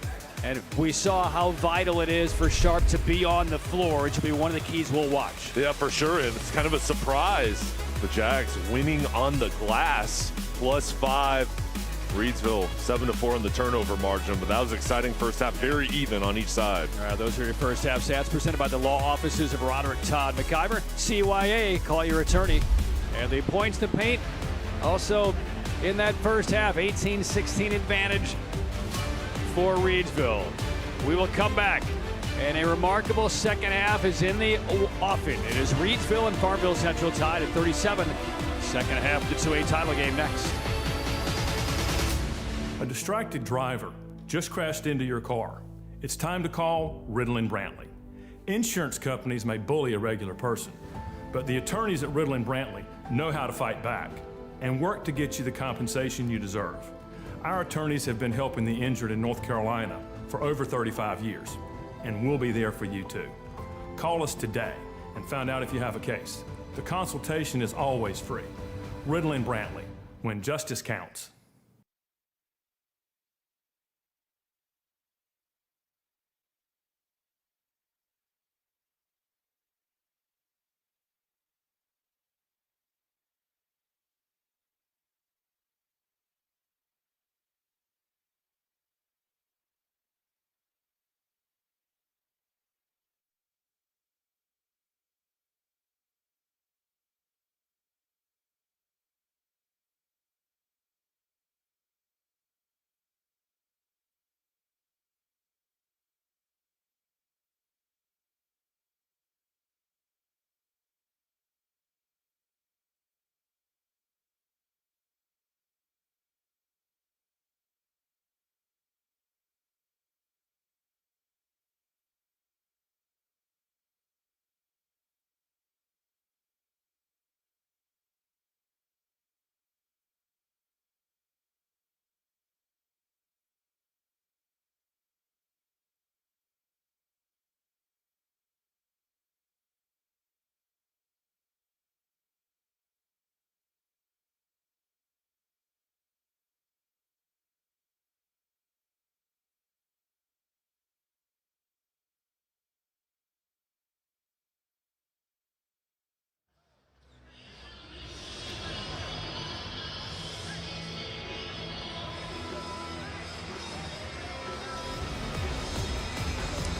and we saw how vital it is for Sharp to be on the floor, which will be one of the keys we'll watch. Yeah, for sure. It's kind of a surprise. The Jags winning on the glass, +5. Reidsville 7-4 in the turnover margin, but that was exciting first half, very even on each side. All right, those are your first half stats presented by the law offices of Roderick Todd McIver. CYA, call your attorney. And the points to paint also in that first half, 18-16 advantage for Reidsville. We will come back, and a remarkable second half is in the offing. It is Reidsville and Farmville Central tied at 37. Second half, the 2A title game next. A distracted driver just crashed into your car. It's time to call Riddle & Brantley. Insurance companies may bully a regular person, but the attorneys at Riddle & Brantley know how to fight back and work to get you the compensation you deserve. Our attorneys have been helping the injured in North Carolina for over 35 years, and we'll be there for you too. Call us today and find out if you have a case. The consultation is always free. Riddle & Brantley, when justice counts.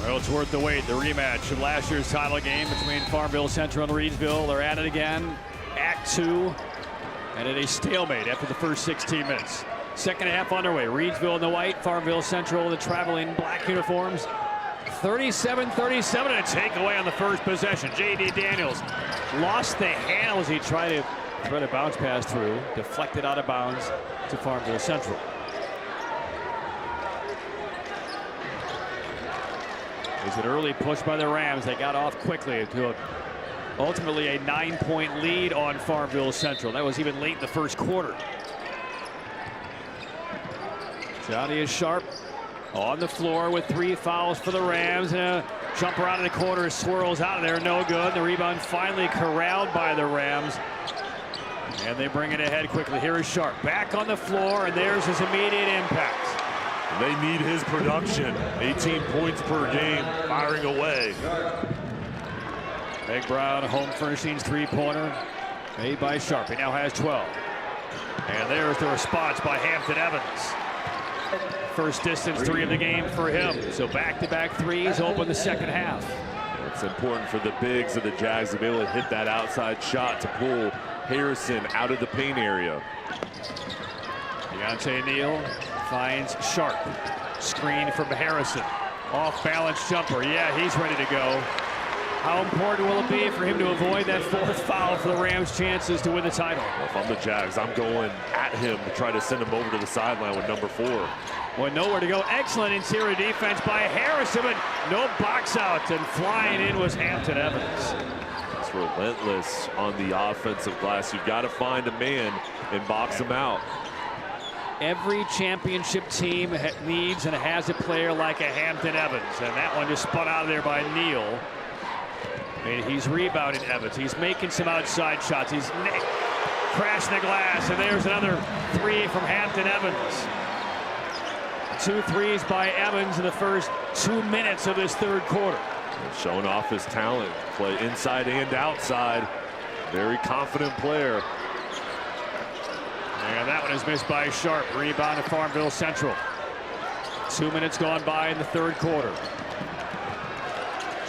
Well, it's worth the wait. The rematch of last year's title game between Farmville Central and Reidsville. They're at it again. Act 2. And at a stalemate after the first 16 minutes. Second half underway. Reidsville in the white. Farmville Central in the traveling black uniforms. 37-37 and a takeaway on the first possession. J.D. Daniels lost the handle as he tried to Thread a bounce pass through, deflected out of bounds to Farmville Central. There's an early push by the Rams. They got off quickly to ultimately a 9-point lead on Farmville Central. That was even late in the first quarter. Johnny is Sharp on the floor with 3 fouls for the Rams, and a jumper out of the corner swirls out of there, no good. The rebound finally corralled by the Rams, and they bring it ahead quickly. Here is Sharp back on the floor, and there's his immediate impact. They need his production. 18 points per game, firing away. Meg Brown, home furnishings 3-pointer made by Sharp. He now has 12. And there's the response by Hampton Evans. First distance 3 of the game for him. So back-to-back threes open the second half. It's important for the bigs of the Jags to be able to hit that outside shot to pull Harrison out of the paint area. Deontay Neal finds Sharp. Screen from Harrison. Off-balance jumper. Yeah, he's ready to go. How important will it be for him to avoid that 4th foul for the Rams' chances to win the title? Well, if I'm the Jags, I'm going at him to try to send him over to the sideline with number 4. Well, nowhere to go. Excellent interior defense by Harrison, but no box out, and flying in was Hampton Evans. It's relentless on the offensive glass. You've got to find a man and box him out. Every championship team needs and has a player like a Hampton Evans, and that one just spun out of there by Neal. And he's rebounding Evans. He's making some outside shots. He's crashing the glass, and there's another 3 from Hampton Evans. 2 threes by Evans in the first 2 minutes of this third quarter. Showing off his talent, play inside and outside. Very confident player. And that one is missed by Sharp. Rebound to Farmville Central. 2 minutes gone by in the third quarter.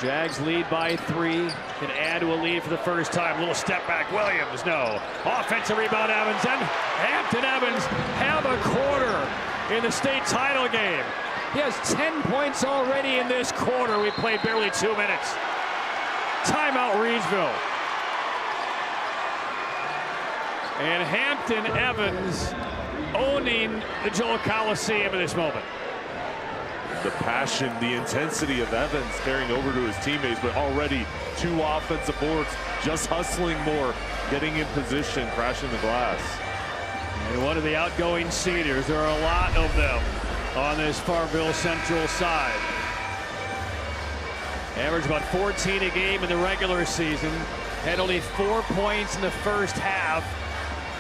Jags lead by 3. Can add to a lead for the first time. Little step back. Williams, no. Offensive rebound, Evans. And Hampton Evans have a quarter in the state title game. He has 10 points already in this quarter. We played barely 2 minutes. Timeout, Reidsville. And Hampton Evans owning the Joel Coliseum in this moment. The passion, the intensity of Evans carrying over to his teammates, but already 2 offensive boards, just hustling more, getting in position, crashing the glass. And one of the outgoing seniors, there are a lot of them on this Farmville Central side. Averaged about 14 a game in the regular season. Had only 4 points in the first half,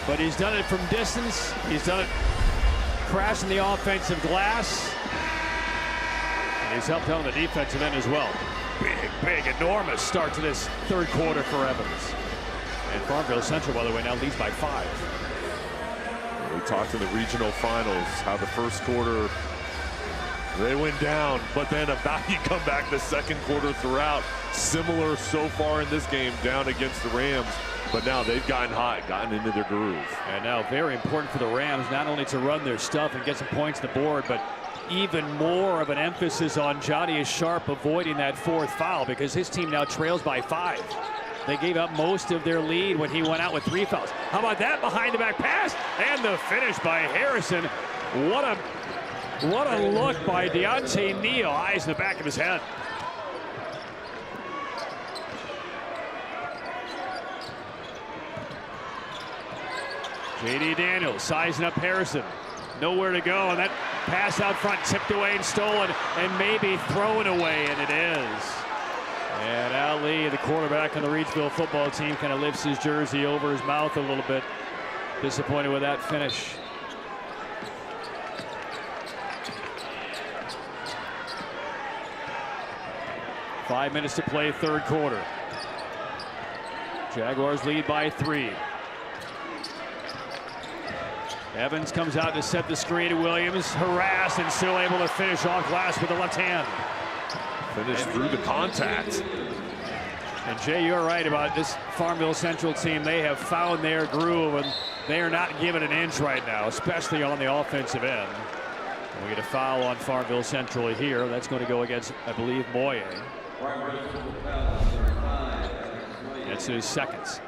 but he's done it from distance. He's done it crashing the offensive glass. He's helped out on the defensive end as well. Big, enormous start to this third quarter for Evans. And Farmville Central, by the way, now leads by 5. We talked in the regional finals how the first quarter they went down, but then about you come back the second quarter throughout. Similar so far in this game, down against the Rams, but now they've gotten hot, gotten into their groove. And now very important for the Rams, not only to run their stuff and get some points on the board, but even more of an emphasis on Johnny Sharp avoiding that 4th foul, because his team now trails by 5. They gave up most of their lead when he went out with 3 fouls. How about that behind the back pass? And the finish by Harrison. What a look by Deontay Neal. Eyes in the back of his head. J.D. Daniels sizing up Harrison. Nowhere to go, and that pass out front tipped away and stolen and maybe thrown away, and it is. And Ali, the quarterback on the Reidsville football team, kind of lifts his jersey over his mouth a little bit. Disappointed with that finish. Five minutes to play, third quarter. Jaguars lead by 3. Evans comes out to set the screen to Williams, harassed and still able to finish off glass with the left hand. Finished through the contact. And Jay, you're right about this Farmville Central team. They have found their groove, and they are not given an inch right now, especially on the offensive end. And we get a foul on Farmville Central here. That's going to go against, I believe, Moye. That's his seconds.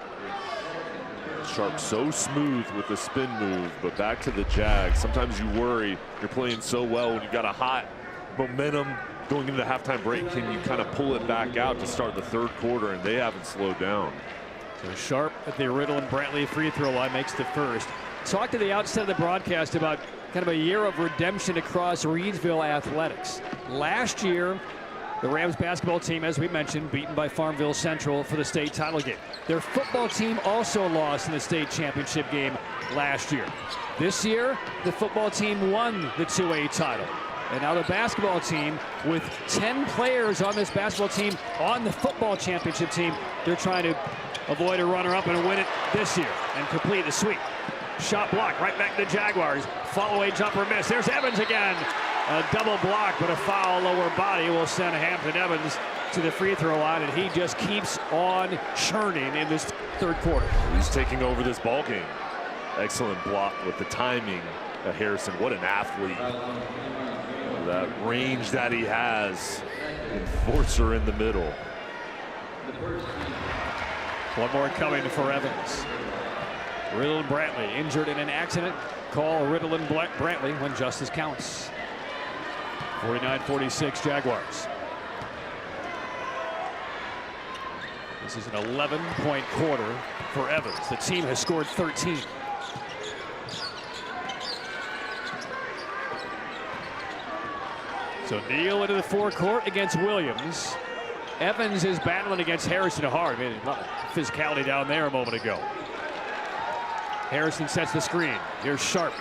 Sharp so smooth with the spin move, but back to the Jags. Sometimes you worry you're playing so well when you've got a hot momentum going into the halftime break. Can you kind of pull it back out to start the third quarter? And they haven't slowed down. So Sharp at the Riddle and Brantley free throw line makes the first. Talked at the outset of the broadcast about kind of a year of redemption across Reidsville athletics. Last year, the Rams basketball team, as we mentioned, beaten by Farmville Central for the state title game. Their football team also lost in the state championship game last year. This year, the football team won the 2A title. And now the basketball team, with 10 players on this basketball team on the football championship team, they're trying to avoid a runner-up and win it this year and complete the sweep. Shot block right back to the Jaguars. Follow-away jumper miss. There's Evans again. A double block, but a foul lower body will send Hampton Evans to the free throw line, and he just keeps on churning in this third quarter. He's taking over this ball game. Excellent block with the timing. Harrison, what an athlete. That range that he has. Enforcer in the middle. One more coming for Evans. Riddle and Brantley injured in an accident. Call Riddle and Brantley when justice counts. 49-46 Jaguars. This is an 11-point quarter for Evans. The team has scored 13. So Neal into the forecourt against Williams. Evans is battling against Harrison hard. I mean, a lot of physicality down there a moment ago. Harrison sets the screen. Here's Sharp.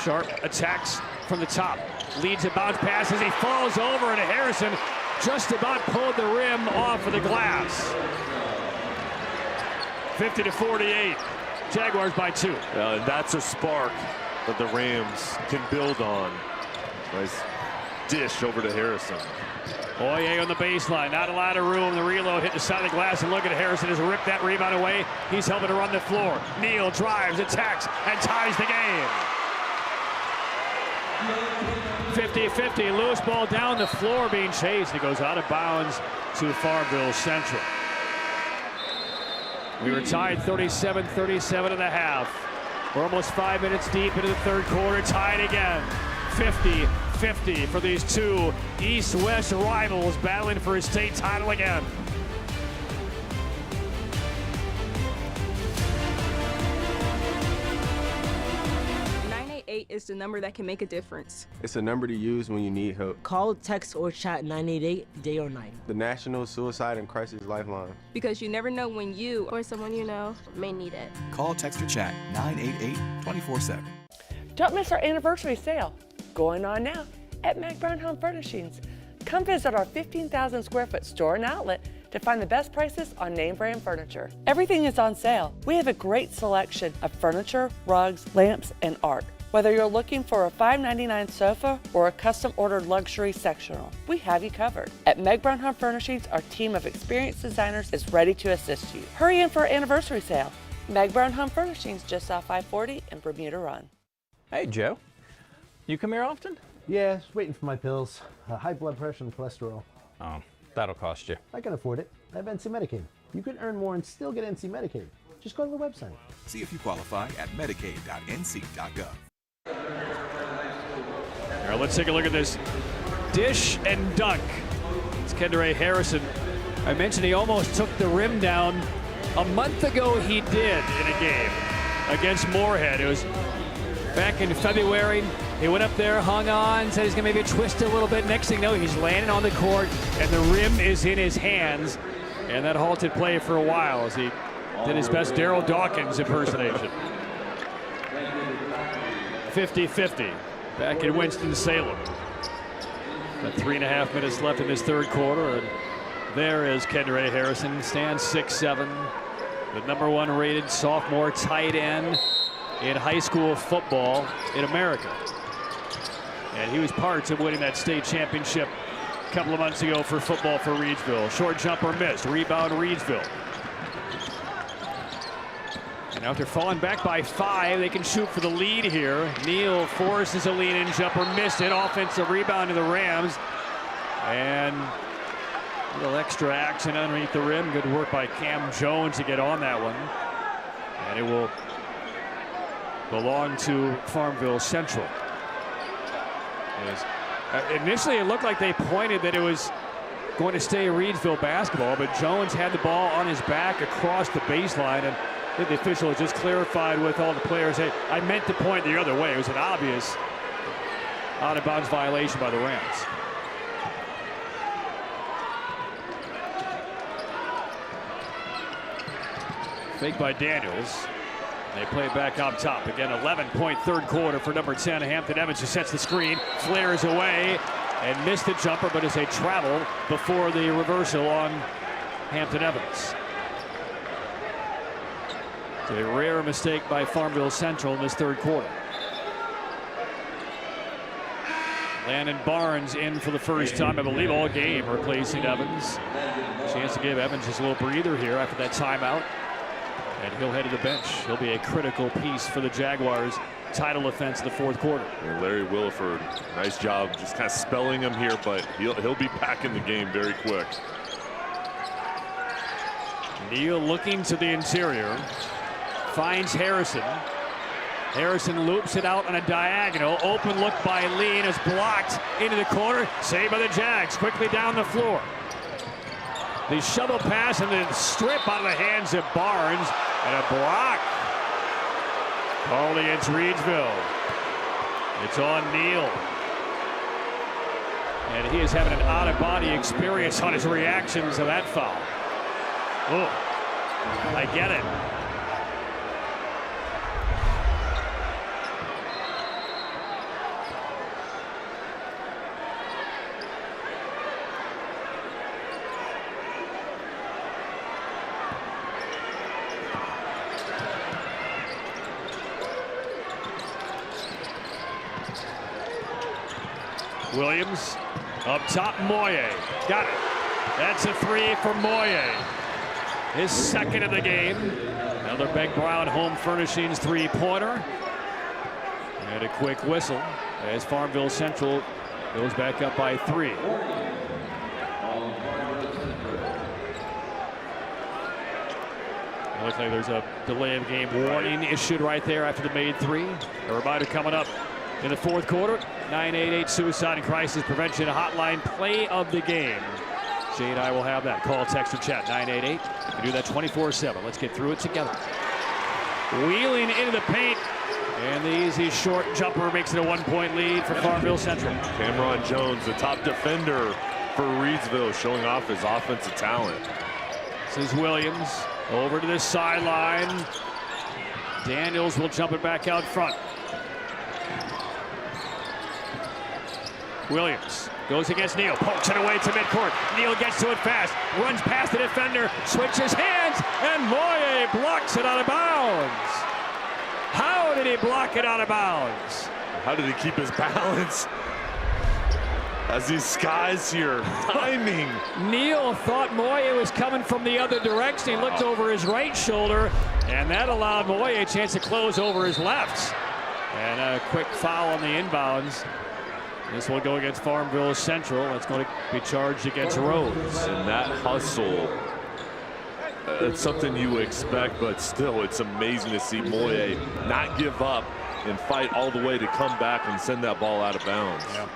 Sharp attacks from the top. Leads a bounce pass as he falls over, and Harrison just about pulled the rim off of the glass. 50-48. Jaguars by 2. And that's a spark that the Rams can build on. Nice dish over to Harrison. Oye on the baseline, not a lot of room. The reload hit the side of the glass, and look at Harrison has ripped that rebound away. He's helping to run the floor. Neal drives, attacks, and ties the game. 50-50, loose ball down the floor being chased. It goes out of bounds to Farmville Central. We were tied 37-37 and a half. We're almost 5 minutes deep into the third quarter, tied again. 50-50 for these two East-West rivals battling for a state title again. Is the number that can make a difference. It's a number to use when you need help. Call, text, or chat 988 day or night. The National Suicide and Crisis Lifeline. Because you never know when you or someone you know may need it. Call, text, or chat 988 24/7. Don't miss our anniversary sale going on now at Mac Brown Home Furnishings. Come visit our 15,000 square foot store and outlet to find the best prices on name brand furniture. Everything is on sale. We have a great selection of furniture, rugs, lamps, and art. Whether you're looking for a $5.99 sofa or a custom ordered luxury sectional, we have you covered. At Meg Brown Home Furnishings, our team of experienced designers is ready to assist you. Hurry in for our anniversary sale. Meg Brown Home Furnishings, just off 540 and Bermuda Run. Hey, Joe. You come here often? Yeah, just waiting for my pills. High blood pressure and cholesterol. Oh, that'll cost you. I can afford it. I have NC Medicaid. You can earn more and still get NC Medicaid. Just go to the website. See if you qualify at medicaid.nc.gov. All right, let's take a look at this dish and dunk. It's Kendra Harrison. I mentioned he almost took the rim down. A month ago he did in a game against Moorhead. It was back in February. He went up there, hung on, said he's going to maybe twist a little bit. Next thing you know, he's landing on the court, and the rim is in his hands. And that halted play for a while as he did his best Daryl Dawkins impersonation. 50-50 back in Winston-Salem. About 3.5 minutes left in this third quarter, and there is Kendra Harrison, stands 6'7", the #1 rated sophomore tight end in high school football in America. And he was part of winning that state championship a couple of months ago for football for Reidsville. Short jumper missed, rebound Reidsville. And after falling back by 5, they can shoot for the lead here. Neal forces a lean-in jumper, missed it. Offensive rebound to the Rams. And A little extra action underneath the rim. Good work by Cam Jones to get on that one. And it will belong to Farmville Central. Initially, it looked like they pointed that it was going to stay Reidsville basketball, but Jones had the ball on his back across the baseline, and the official just clarified with all the players, hey, I meant to point the other way. It was an obvious out-of-bounds violation by the Rams. Fake by Daniels. They play it back up top. Again, 11-point third quarter for number 10, Hampton Evans, who sets the screen, flares away, and missed the jumper, but it's a travel before the reversal on Hampton Evans. It's a rare mistake by Farmville Central in this third quarter. Landon Barnes in for the first time, I believe, all game, replacing Evans. Chance to give Evans just a little breather here after that timeout. And he'll head to the bench. He'll be a critical piece for the Jaguars' title offense in the fourth quarter. And Larry Williford, nice job just kind of spelling him here, but he'll be back in the game very quick. Neal looking to the interior. Finds Harrison. Harrison loops it out on a diagonal. Open look by Lean is blocked into the corner. Saved by the Jags. Quickly down the floor. The shovel pass and then strip out of the hands of Barnes. And a block. Called against Reidsville. It's on Neal. And he is having an out-of-body experience on his reactions to that foul. Oh, I get it. Williams up top, Moye. Got it. That's a three for Moye. His second of the game. Another Beck Brown Home Furnishings three-pointer. And a quick whistle as Farmville Central goes back up by 3. It looks like there's a delay of game warning issued right there after the made 3. A reminder coming up in the fourth quarter, 988 Suicide and Crisis Prevention Hotline play of the game. Jay and I will have that. Call, text, or chat, 988. You can do that 24/7. Let's get through it together. Wheeling into the paint, and the easy short jumper makes it a 1-point lead for Farmville Central. Cameron Jones, the top defender for Reidsville, showing off his offensive talent. This is Williams over to the sideline. Daniels will jump it back out front. Williams goes against Neal, pokes it away to midcourt. Neal gets to it fast, runs past the defender, switches hands, and Moye blocks it out of bounds. How did he block it out of bounds? How did he keep his balance as he skies here? Timing. Neal thought Moye was coming from the other direction. He looked over his right shoulder, and that allowed Moye a chance to close over his left. And a quick foul on the inbounds. This will go against Farmville Central. It's going to be charged against Rhodes. And that hustle, it's something you expect, but still, it's amazing to see Moye not give up and fight all the way to come back and send that ball out of bounds. Yeah.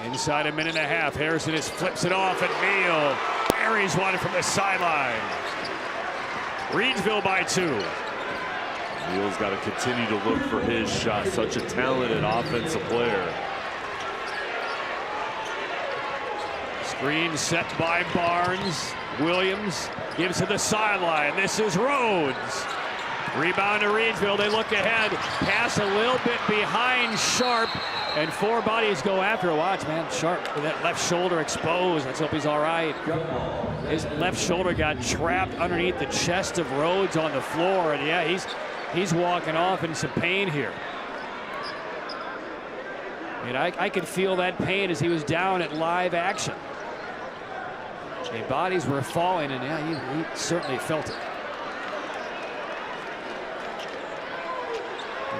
Inside a minute and a half, Harrison just flips it off, and Neal buries one from the sideline. Reidsville by 2. Neal's got to continue to look for his shot. Such a talented offensive player. Screen set by Barnes. Williams gives to the sideline. This is Rhodes. Rebound to Reidsville. They look ahead. Pass a little bit behind Sharp. And 4 bodies go after. Watch, man. Sharp with that left shoulder exposed. Let's hope he's all right. His left shoulder got trapped underneath the chest of Rhodes on the floor. And yeah, he's walking off in some pain here. I mean, I could feel that pain as he was down at live action. The bodies were falling, and yeah, he certainly felt it.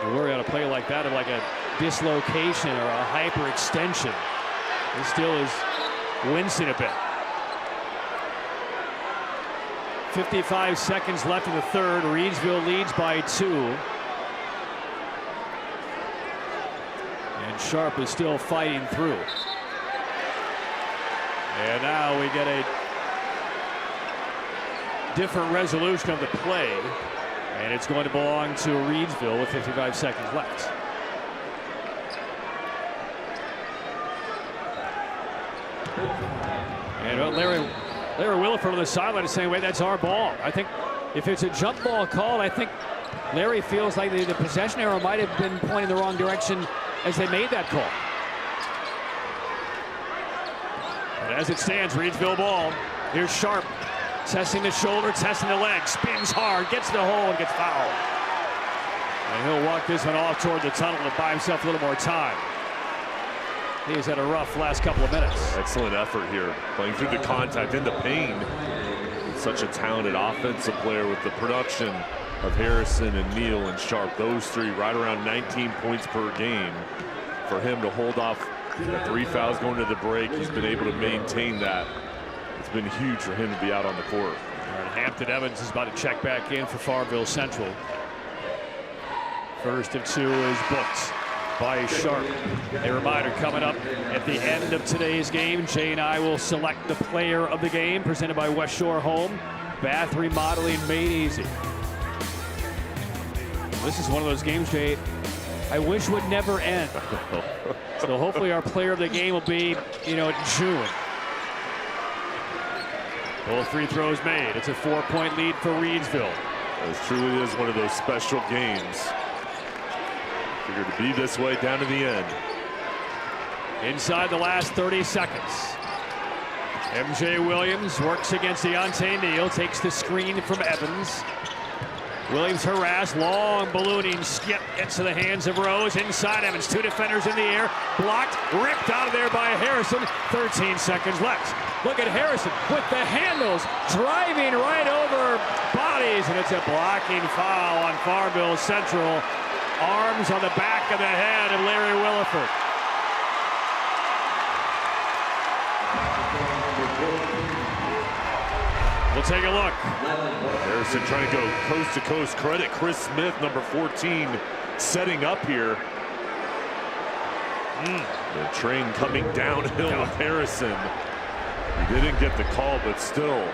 You worry on a play like that of like a dislocation or a hyperextension. He still is wincing a bit. 55 seconds left in the third. Reidsville leads by 2. And Sharp is still fighting through. And now we get a different resolution of the play. And it's going to belong to Reidsville with 55 seconds left. And Larry Williford on the sideline is saying, wait, that's our ball. I think if it's a jump ball called, I think Larry feels like the possession arrow might have been pointing the wrong direction as they made that call. But as it stands, Reidsville ball. Here's Sharp, testing the shoulder, testing the leg, spins hard, gets to the hole, and gets fouled. And he'll walk this one off toward the tunnel to buy himself a little more time. He's had a rough last couple of minutes. Excellent effort here, playing through the contact in the pain. Such a talented offensive player with the production of Harrison and Neal and Sharp. Those three right around 19 points per game. For him to hold off 3 fouls going to the break, he's been able to maintain that. It's been huge for him to be out on the court. And Hampton Evans is about to check back in for Farmville Central. First of 2 is booked by Sharp. A reminder, coming up at the end of today's game, Jay and I will select the player of the game, presented by West Shore Home. Bath remodeling made easy. This is one of those games, Jay, I wish would never end. So hopefully our player of the game will be, in June. Both free throws made. It's a 4-point lead for Reidsville. It truly is one of those special games. Figured to be this way down to the end. Inside the last 30 seconds. MJ Williams works against Deontay Neal, takes the screen from Evans. Williams harassed, long ballooning skip, gets to the hands of Rose. Inside Evans, 2 defenders in the air, blocked, ripped out of there by Harrison. 13 seconds left. Look at Harrison with the handles, driving right over bodies, and it's a blocking foul on Farmville Central. Arms on the back of the head of Larry Williford. We'll take a look. Harrison trying to go coast to coast. Credit Chris Smith, number 14, setting up here. The train coming downhill with Harrison. He didn't get the call, but still,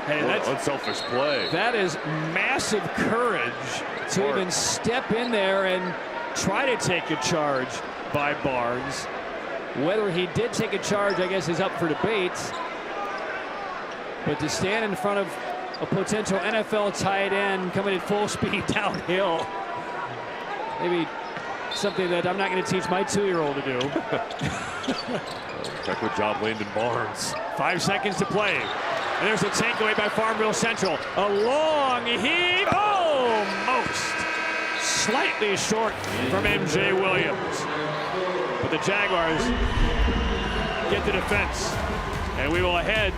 that's unselfish play. That is massive courage to even step in there and try to take a charge by Barnes. Whether he did take a charge, I guess, is up for debate. But to stand in front of a potential NFL tight end coming at full speed downhill, maybe something that I'm not going to teach my 2-year-old to do. Heck of a job, Landon Barnes. 5 seconds to play. And there's a takeaway by Farmville Central. A long heave, almost slightly short from MJ Williams. But the Jaguars get the defense. And we will head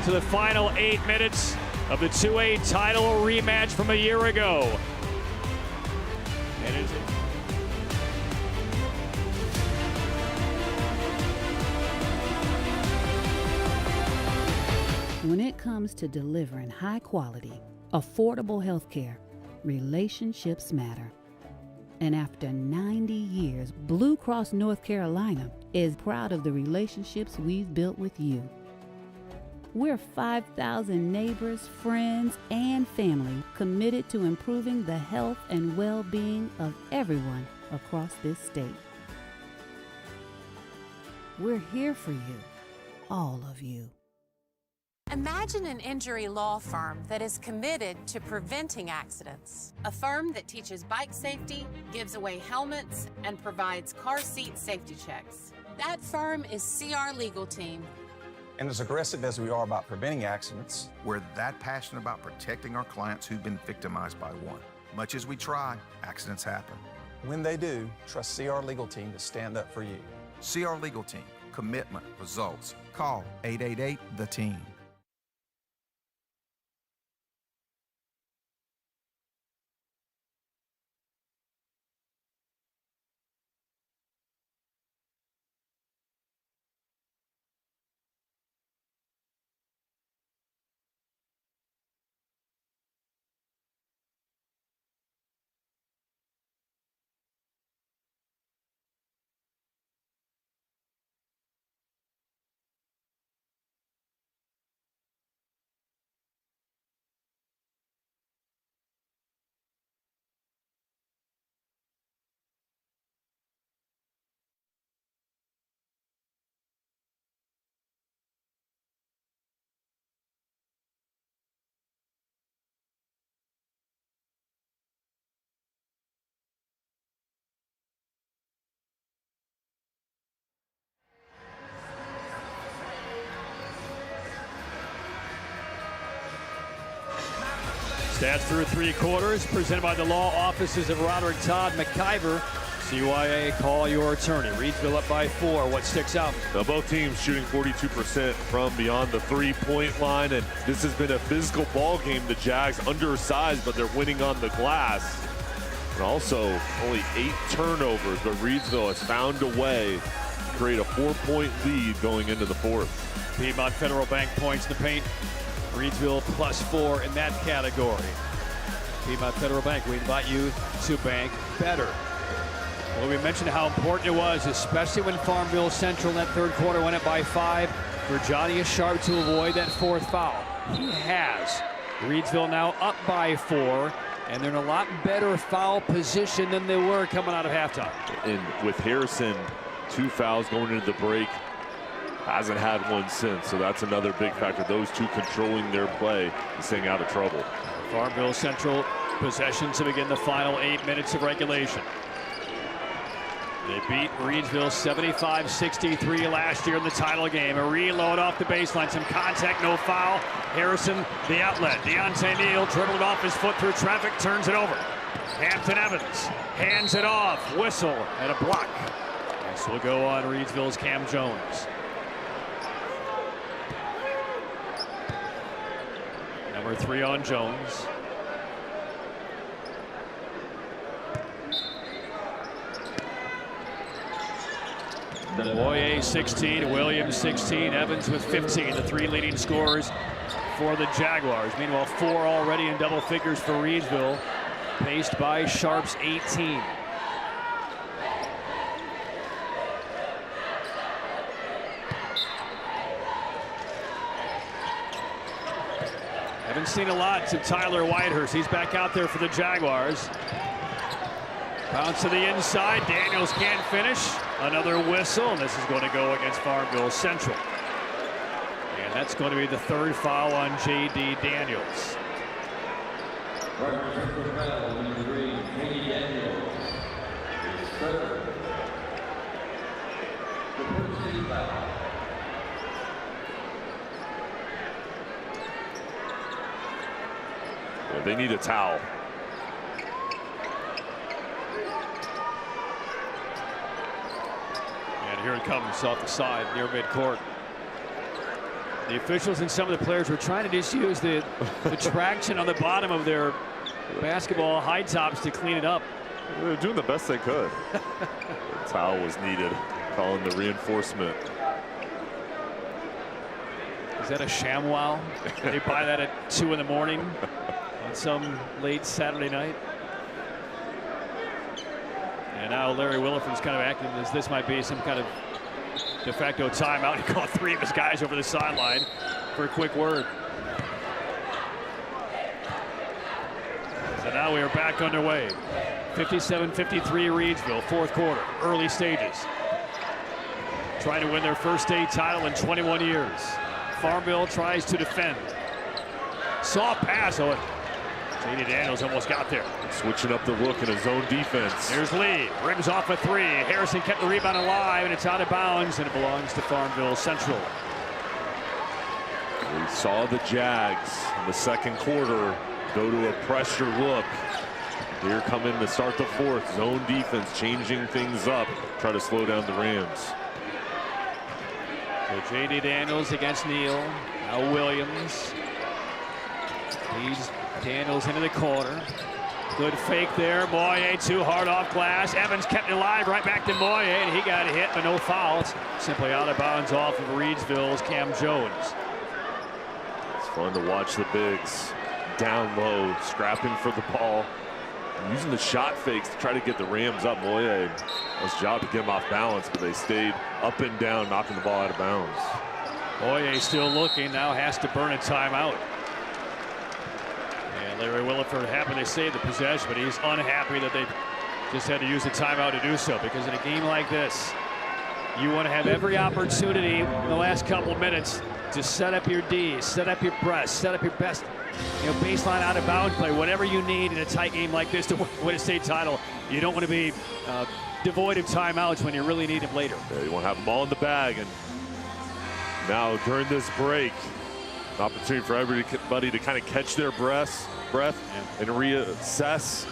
to the final 8 minutes of the 2A title rematch from a year ago. And when it comes to delivering high quality, affordable health care, relationships matter. And after 90 years, Blue Cross North Carolina is proud of the relationships we've built with you. We're 5,000 neighbors, friends, and family committed to improving the health and well-being of everyone across this state. We're here for you, all of you. Imagine an injury law firm that is committed to preventing accidents. A firm that teaches bike safety, gives away helmets, and provides car seat safety checks. That firm is CR Legal Team. And as aggressive as we are about preventing accidents, we're that passionate about protecting our clients who've been victimized by one. Much as we try, accidents happen. When they do, trust CR Legal Team to stand up for you. CR Legal Team, commitment, results. Call 888-THE-TEAM. Stats through 3 quarters, presented by the law offices of Roderick Todd McIver. CYA, call your attorney. Reidsville up by 4. What sticks out? Now, both teams shooting 42% from beyond the 3-point line, and this has been a physical ball game. The Jags undersized, but they're winning on the glass. And also, only 8 turnovers, but Reidsville has found a way to create a 4-point lead going into the 4th. Piedmont Federal Bank points in the paint. Reidsville +4 in that category. Piedmont Federal Bank, we invite you to bank better. Well, we mentioned how important it was, especially when Farmville Central in that 3rd quarter went up by 5, for Johnny Sharp to avoid that 4th foul. He has. Reidsville now up by 4, and they're in a lot better foul position than they were coming out of halftime. And with Harrison, 2 fouls going into the break, hasn't had one since, so that's another big factor. Those 2 controlling their play and staying out of trouble. Farmville Central possession to begin the final 8 minutes of regulation. They beat Reidsville 75-63 last year in the title game. A reload off the baseline, some contact, no foul. Harrison, the outlet. Deontay Neal dribbled off his foot through traffic, turns it over. Hampton Evans hands it off. Whistle and a block. This will go on Reidsville's Cam Jones. Number 3 on Jones. Boye 16, Williams 16, Evans with 15, the 3 leading scorers for the Jaguars. Meanwhile, 4 already in double figures for Reidsville, paced by Sharp's 18. Haven't seen a lot to Tyler Whitehurst. He's back out there for the Jaguars. Bounce to the inside. Daniels can't finish. Another whistle, and this is going to go against Farmville Central. And that's going to be the 3rd foul on J.D. Daniels. They need a towel. And here it comes off the side near midcourt. The officials and some of the players were trying to just use the traction on the bottom of their basketball high tops to clean it up. They were doing the best they could. The towel was needed, calling the reinforcement. Is that a ShamWow? They buy that at 2 in the morning on some late Saturday night. And now Larry Williford's kind of acting as this might be some kind of de facto timeout. He called 3 of his guys over the sideline for a quick word. So now we are back underway. 57-53 Reidsville, 4th quarter, early stages. Trying to win their first state title in 21 years. Farmville tries to defend. Soft pass. Oh, J.D. Daniels almost got there. Switching up the look in a zone defense. Here's Lee. Rims off a 3. Harrison kept the rebound alive, and it's out of bounds, and it belongs to Farmville Central. We saw the Jags in the 2nd quarter go to a pressure look. Here come in to start the 4th. Zone defense changing things up. Try to slow down the Rams. So J.D. Daniels against Neal. Now Williams. Leads Daniels into the corner. Good fake there. Boye too hard off glass. Evans kept it alive right back to Boye, and he got hit, but no fouls. Simply out of bounds off of Reidsville's Cam Jones. It's fun to watch the bigs down low, scrapping for the ball, using the shot fakes to try to get the Rams up. Boye, nice job to get them off balance, but they stayed up and down, knocking the ball out of bounds. Boye still looking, now has to burn a timeout. And Larry Williford happy they saved the possession, but he's unhappy that they just had to use the timeout to do so, because in a game like this, you want to have every opportunity in the last couple of minutes to set up your D, set up your press, set up your best baseline out of bounds play, whatever you need in a tight game like this to win a state title. You don't want to be devoid of timeouts when you really need them later. Yeah, you want to have them all in the bag. And now during this break, an opportunity for everybody to kind of catch their breaths, breath and reassess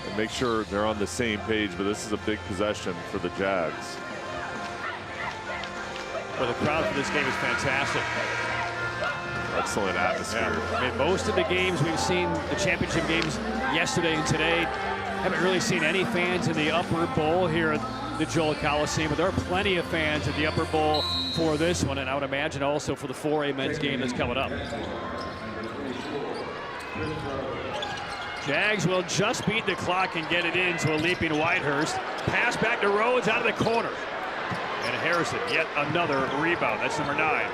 and make sure they're on the same page. But this is a big possession for the Jags. Well, the crowd for this game is fantastic. Excellent atmosphere. Yeah. I mean, most of the games we've seen, the championship games yesterday and today, haven't really seen any fans in the upper bowl here at the Joel Coliseum, but there are plenty of fans at the upper bowl for this one, and I would imagine also for the 4A men's game that's coming up. Jags will just beat the clock and get it into a leaping Whitehurst. Pass back to Rhodes out of the corner. And Harrison, yet another rebound. That's number 9.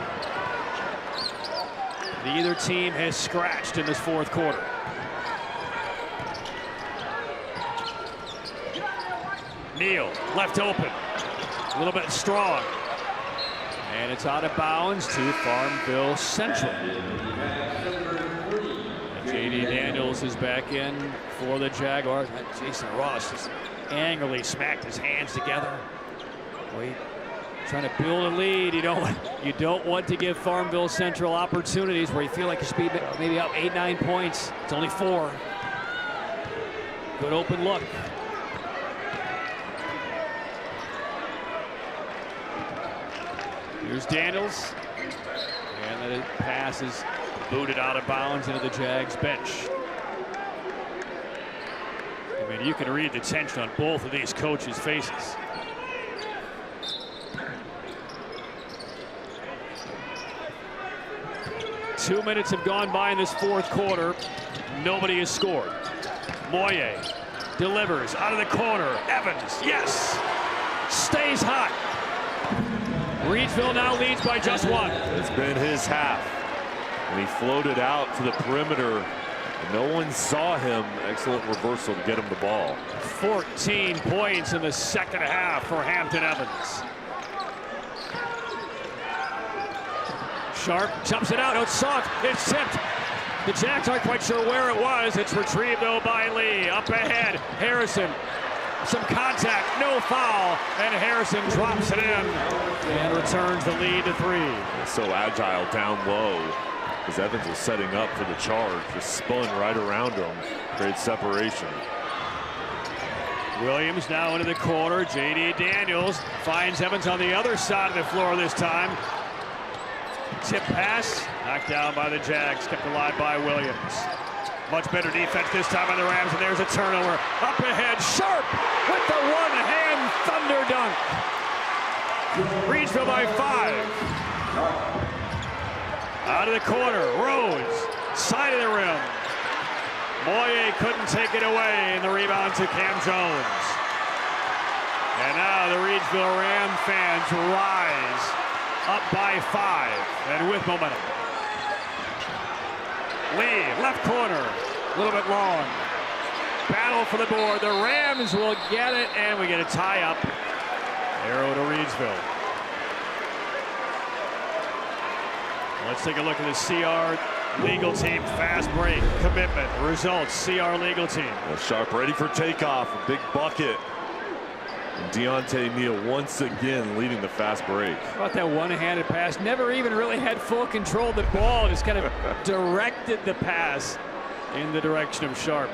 Neither team has scratched in this fourth quarter. Neal, left open. A little bit strong. And it's out of bounds to Farmville Central. And J.D. Daniels is back in for the Jaguars. Jason Ross has angrily smacked his hands together. Wait. Trying to build a lead. You don't want to give Farmville Central opportunities where you feel like you should be maybe up 8-9 points. It's only 4. Good open look. Here's Daniels. And the pass is booted out of bounds into the Jags bench. I mean, you can read the tension on both of these coaches' faces. 2 minutes have gone by in this fourth quarter. Nobody has scored. Moye delivers out of the corner. Evans, yes! Stays hot. Reidsville now leads by just 1. It's been his half. And he floated out to the perimeter. No one saw him. Excellent reversal to get him the ball. 14 points in the second half for Hampton Evans. Sharp jumps it out. Oh, it's soft. It's tipped. The Jags aren't quite sure where it was. It's retrieved, though, by Lee. Up ahead, Harrison. Some contact, no foul, and Harrison drops it in and returns the lead to 3. So agile down low as Evans was setting up for the charge. Just spun right around him. Great separation. Williams now into the corner. J.D. Daniels finds Evans on the other side of the floor this time. Tip pass, knocked down by the Jags, kept alive by Williams. Much better defense this time on the Rams, and there's a turnover. Up ahead, Sharp with the one-hand thunder dunk. Reidsville by 5. Out of the corner, Rhodes, side of the rim. Moye couldn't take it away, and the rebound to Cam Jones. And now the Reidsville Ram fans rise. Up by 5 and with momentum. Lee, left corner, a little bit long. Battle for the board. The Rams will get it, and we get a tie up. Arrow to Reidsville. Let's take a look at the CR legal team fast break commitment results. CR legal team. Well, Sharp ready for takeoff. A big bucket. And Deontay Neal once again leading the fast break. How about that one-handed pass? Never even really had full control of the ball. Just kind of directed the pass in the direction of Sharp.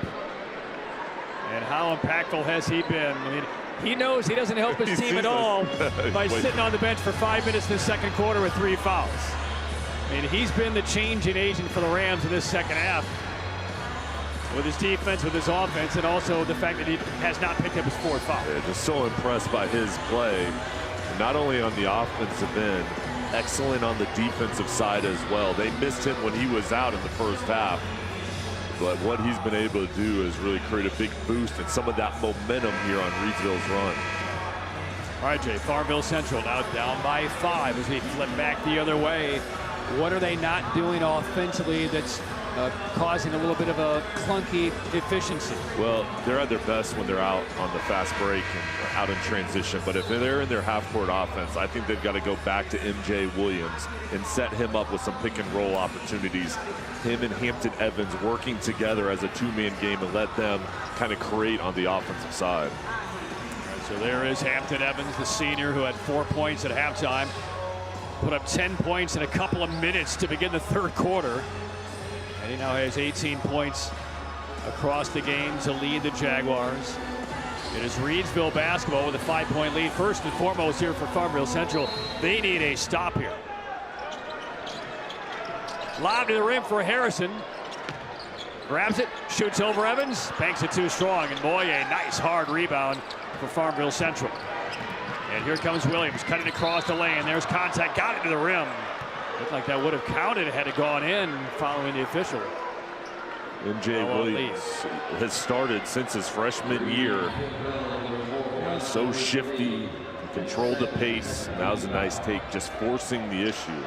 And how impactful has he been? I mean, he knows he doesn't help his team at all by sitting on the bench for 5 minutes in the second quarter with 3 fouls. I mean, he's been the changing agent for the Rams in this second half. With his defense, with his offense, and also the fact that he has not picked up his 4th foul. Yeah, just so impressed by his play. Not only on the offensive end, excellent on the defensive side as well. They missed him when he was out in the first half. But what he's been able to do is really create a big boost and some of that momentum here on Reidsville's run. All right, Jay, Farmville Central now down by 5 as we flip back the other way. What are they not doing offensively that's causing a little bit of a clunky efficiency? Well, they're at their best when they're out on the fast break and out in transition. But if they're in their half-court offense, I think they've got to go back to MJ Williams and set him up with some pick-and-roll opportunities. Him and Hampton Evans working together as a 2-man game and let them kind of create on the offensive side. So there is Hampton Evans, the senior, who had 4 points at halftime. Put up 10 points in a couple of minutes to begin the third quarter. And he now has 18 points across the game to lead the Jaguars. It is Reidsville basketball with a 5-point lead. First and foremost here for Farmville Central, they need a stop here. Lob to the rim for Harrison. Grabs it, shoots over Evans, banks it too strong, and boy, a nice hard rebound for Farmville Central. And here comes Williams, cutting across the lane. There's contact, got it to the rim. Looked like that would have counted had it gone in following the official. MJ Williams has started since his freshman year. He's so shifty, controlled the pace. That was a nice take, just forcing the issue.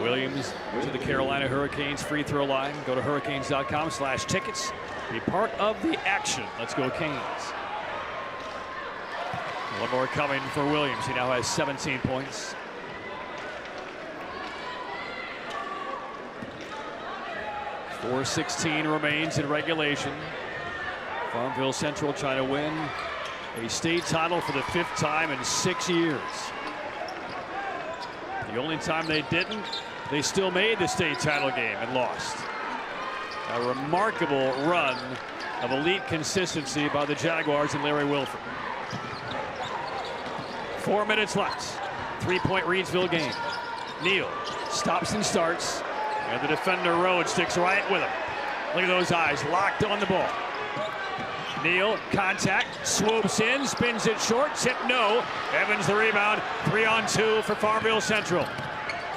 Williams to the Carolina Hurricanes free throw line. Go to hurricanes.com/tickets. Be part of the action. Let's go Canes. One more coming for Williams. He now has 17 points. .416 remains in regulation. Farmville Central trying to win a state title for the 5th time in 6 years. The only time they didn't, they still made the state title game and lost. A remarkable run of elite consistency by the Jaguars and Larry Wilford. 4 minutes left. 3-point Reidsville game. Neal stops and starts, and the defender Rhodes sticks right with him. Look at those eyes, locked on the ball. Neal, contact, swoops in, spins it short, tip no. Evans the rebound, 3-on-2 for Farmville Central.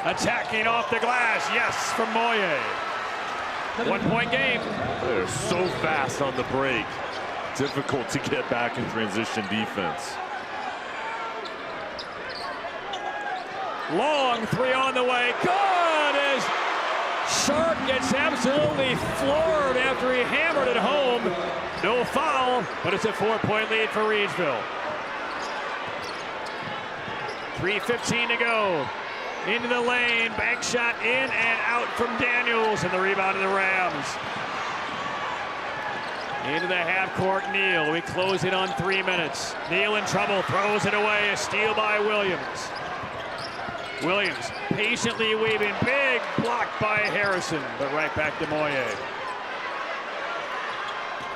Attacking off the glass, yes, from Moye. 1-point game. They're so fast on the break. Difficult to get back in transition defense. Long 3 on the way, good as Sharp gets absolutely floored after he hammered it home. No foul, but it's a 4-point lead for Reidsville. 3:15 to go. Into the lane, bank shot in and out from Daniels, and the rebound of the Rams. Into the half court, Neal. We close it on 3 minutes. Neal in trouble, throws it away. A steal by Williams. Williams patiently weaving, big block by Harrison, but right back to Moye.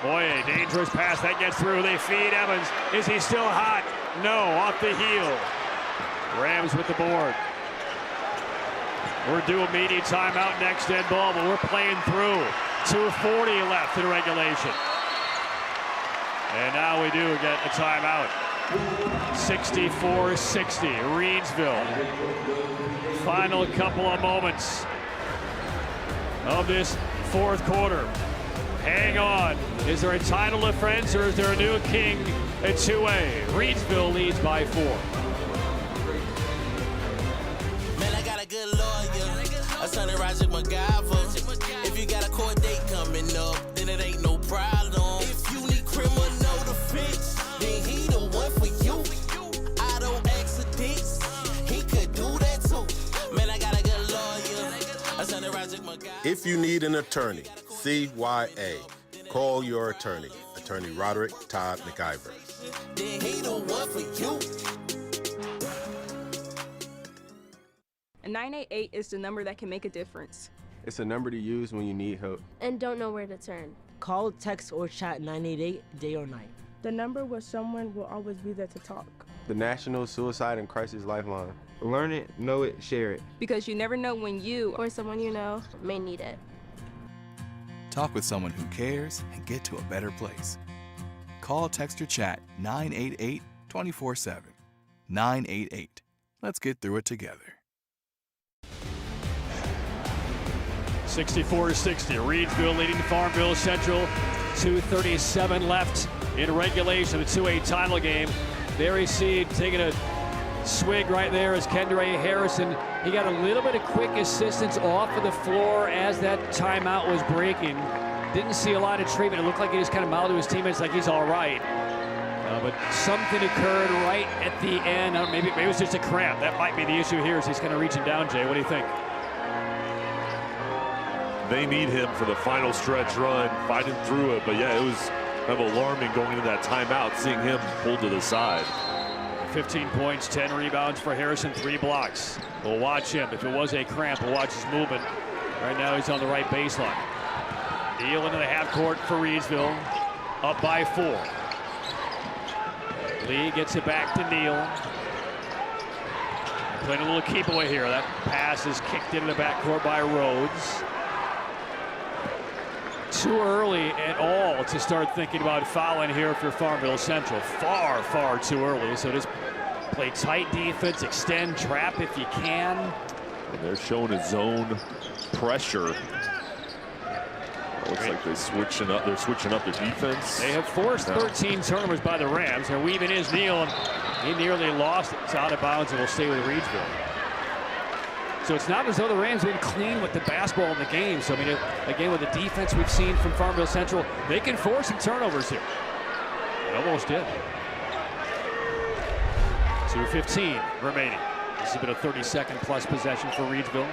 Moye, dangerous pass, that gets through, they feed Evans. Is he still hot? No, off the heel. Rams with the board. We're due a media timeout next dead ball, but we're playing through. 2:40 left in regulation. And now we do get a timeout. 64-60, Reidsville. Final couple of moments of this 4th quarter. Hang on. Is there a title defense or is there a new king at 2A? Reidsville leads by 4. Man, I got a good lawyer. A son of Roger McGyver. If you got a court date coming up, then it ain't no problem. If you need criminal defense, then he the one for you. Auto accidents, he could do that too. Man, I got a good lawyer. A son of Roger McGyver. If you need an attorney, CYA. Call your attorney. Attorney Roderick Todd McIver. Then he the one for you. A 988 is the number that can make a difference. It's a number to use when you need help and don't know where to turn. Call, text, or chat 988 day or night. The number where someone will always be there to talk. The National Suicide and Crisis Lifeline. Learn it, know it, share it. Because you never know when you or someone you know may need it. Talk with someone who cares and get to a better place. Call, text, or chat 988 24/7. 988. Let's get through it together. 64-60, Reidsville leading Farmville Central. 2:37 left in regulation, the 2A title game. Barry Seed taking a swig right there as Kendra Harrison. He got a little bit of quick assistance off of the floor as that timeout was breaking. Didn't see a lot of treatment. It looked like he just kind of mouthed to his teammates like he's all right. But something occurred right at the end. Maybe it was just a cramp. That might be the issue here as he's kind of reaching down, Jay. What do you think? They need him for the final stretch run, fighting through it. But yeah, it was kind of alarming going into that timeout, seeing him pulled to the side. 15 points, 10 rebounds for Harrison, 3 blocks. We'll watch him. If it was a cramp, we'll watch his movement Right now he's on the right baseline. Neal into the half court for Reidsville. Up by 4. Lee gets it back to Neal. Playing a little keep away here. That pass is kicked into the backcourt by Rhodes. Too early at all to start thinking about fouling here if you're Farmville Central. Far, far too early. So just play tight defense, extend, trap if you can. And they're showing a zone pressure. It looks like they're switching up their defense. They have forced 13 turnovers by the Rams. They're weaving his Neal, and he nearly lost it. It's out of bounds and will stay with Reidsville. So it's not as though the Rams have been clean with the basketball in the game. So I mean, again, with the defense we've seen from Farmville Central, they can force some turnovers here. They almost did. 2:15 remaining. This has been a 30-second plus possession for Reidsville.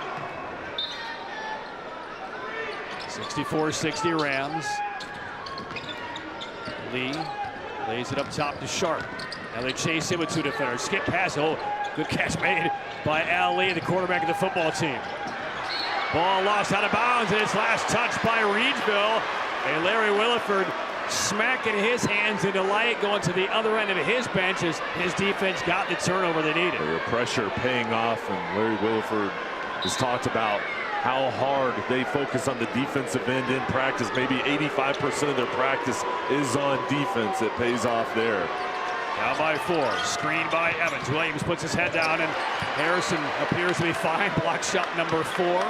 64-60 Rams. Lee lays it up top to Sharp. Now they chase him with 2 defenders. Skip pass. Oh, good catch made by Al Lee, the quarterback of the football team. Ball lost out of bounds, and it's last touched by Reidsville. And Larry Williford smacking his hands into light, going to the other end of his bench as his defense got the turnover they needed. The pressure paying off, and Larry Williford has talked about how hard they focus on the defensive end in practice. Maybe 85% of their practice is on defense. It pays off there. Down by 4, screened by Evans. Williams puts his head down, and Harrison appears to be fine. Block shot number 4.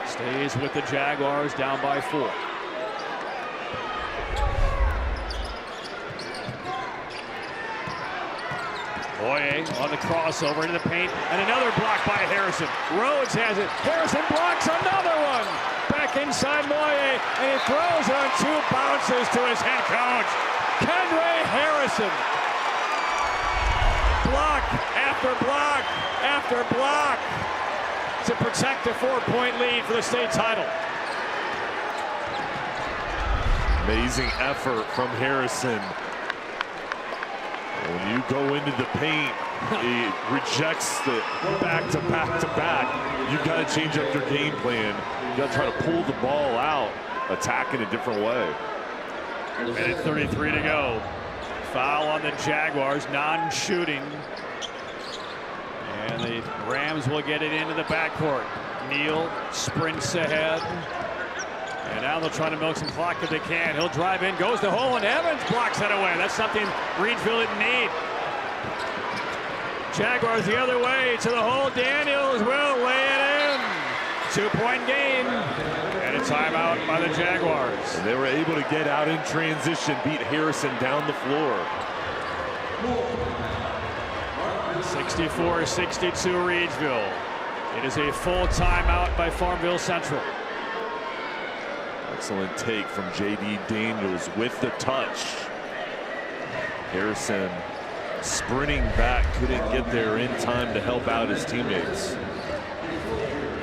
Stays with the Jaguars, down by 4. Boye on the crossover into the paint, and another block by Harrison. Rhodes has it. Harrison blocks another one. Back inside Moye, and he throws it on 2 bounces to his head coach, Kendray Harrison. Block after block after block to protect a 4-point lead for the state title. Amazing effort from Harrison. When you go into the paint, he rejects the back to back to back. You've got to change up your game plan. You got to try to pull the ball out, attack in a different way. Minute 33 to go. Foul on the Jaguars, non-shooting. And the Rams will get it into the backcourt. Neal sprints ahead. And now they'll try to milk some clock if they can. He'll drive in, goes to the hole, and Evans blocks that away. That's something Reidsville didn't need. Jaguars the other way to the hole. Daniels will lay it in. 2-point game. And a timeout by the Jaguars. And they were able to get out in transition, beat Harrison down the floor. 64-62 Reidsville. It is a full timeout by Farmville Central. Excellent take from J.D. Daniels with the touch. Harrison sprinting back, couldn't get there in time to help out his teammates.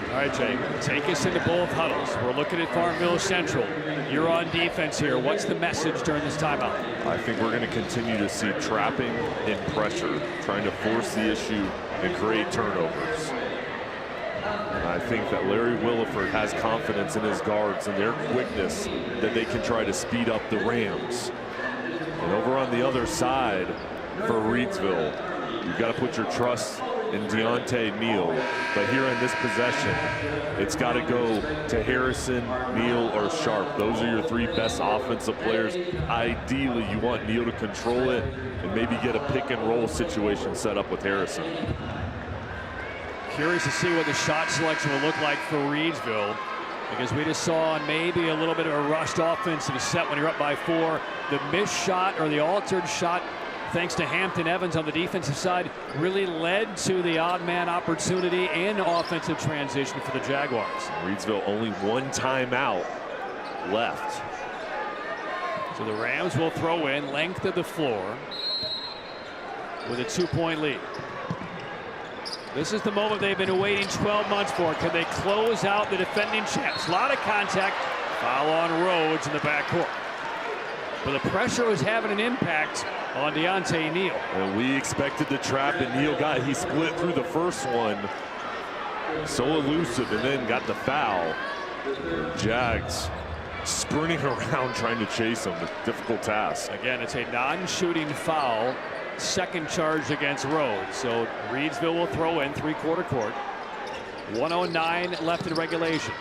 All right, Jay, take us into both huddles. We're looking at Farmville Central. You're on defense here. What's the message during this timeout? I think we're going to continue to see trapping and pressure, trying to force the issue and create turnovers. I think that Larry Williford has confidence in his guards and their quickness that they can try to speed up the Rams. And over on the other side for Reidsville, you've got to put your trust in Deontay Neal. But here in this possession, it's got to go to Harrison, Neal, or Sharp. Those are your 3 best offensive players. Ideally, you want Neal to control it and maybe get a pick and roll situation set up with Harrison. Curious to see what the shot selection will look like for Reidsville, because we just saw maybe a little bit of a rushed offensive set when you're up by 4. The missed shot or the altered shot, thanks to Hampton Evans on the defensive side, really led to the odd man opportunity and offensive transition for the Jaguars. Reidsville only 1 timeout left. So the Rams will throw in length of the floor with a 2-point lead. This is the moment they've been waiting 12 months for. Can they close out the defending champs? A lot of contact. Foul on Rhodes in the backcourt. But the pressure was having an impact on Deontay Neal. And we expected the trap, and Neal he split through the first one. So elusive, and then got the foul. Jags sprinting around trying to chase him. A difficult task. Again, it's a non-shooting foul. Second charge against Rhodes. So Reidsville will throw in three-quarter court. 1:09 left in regulation.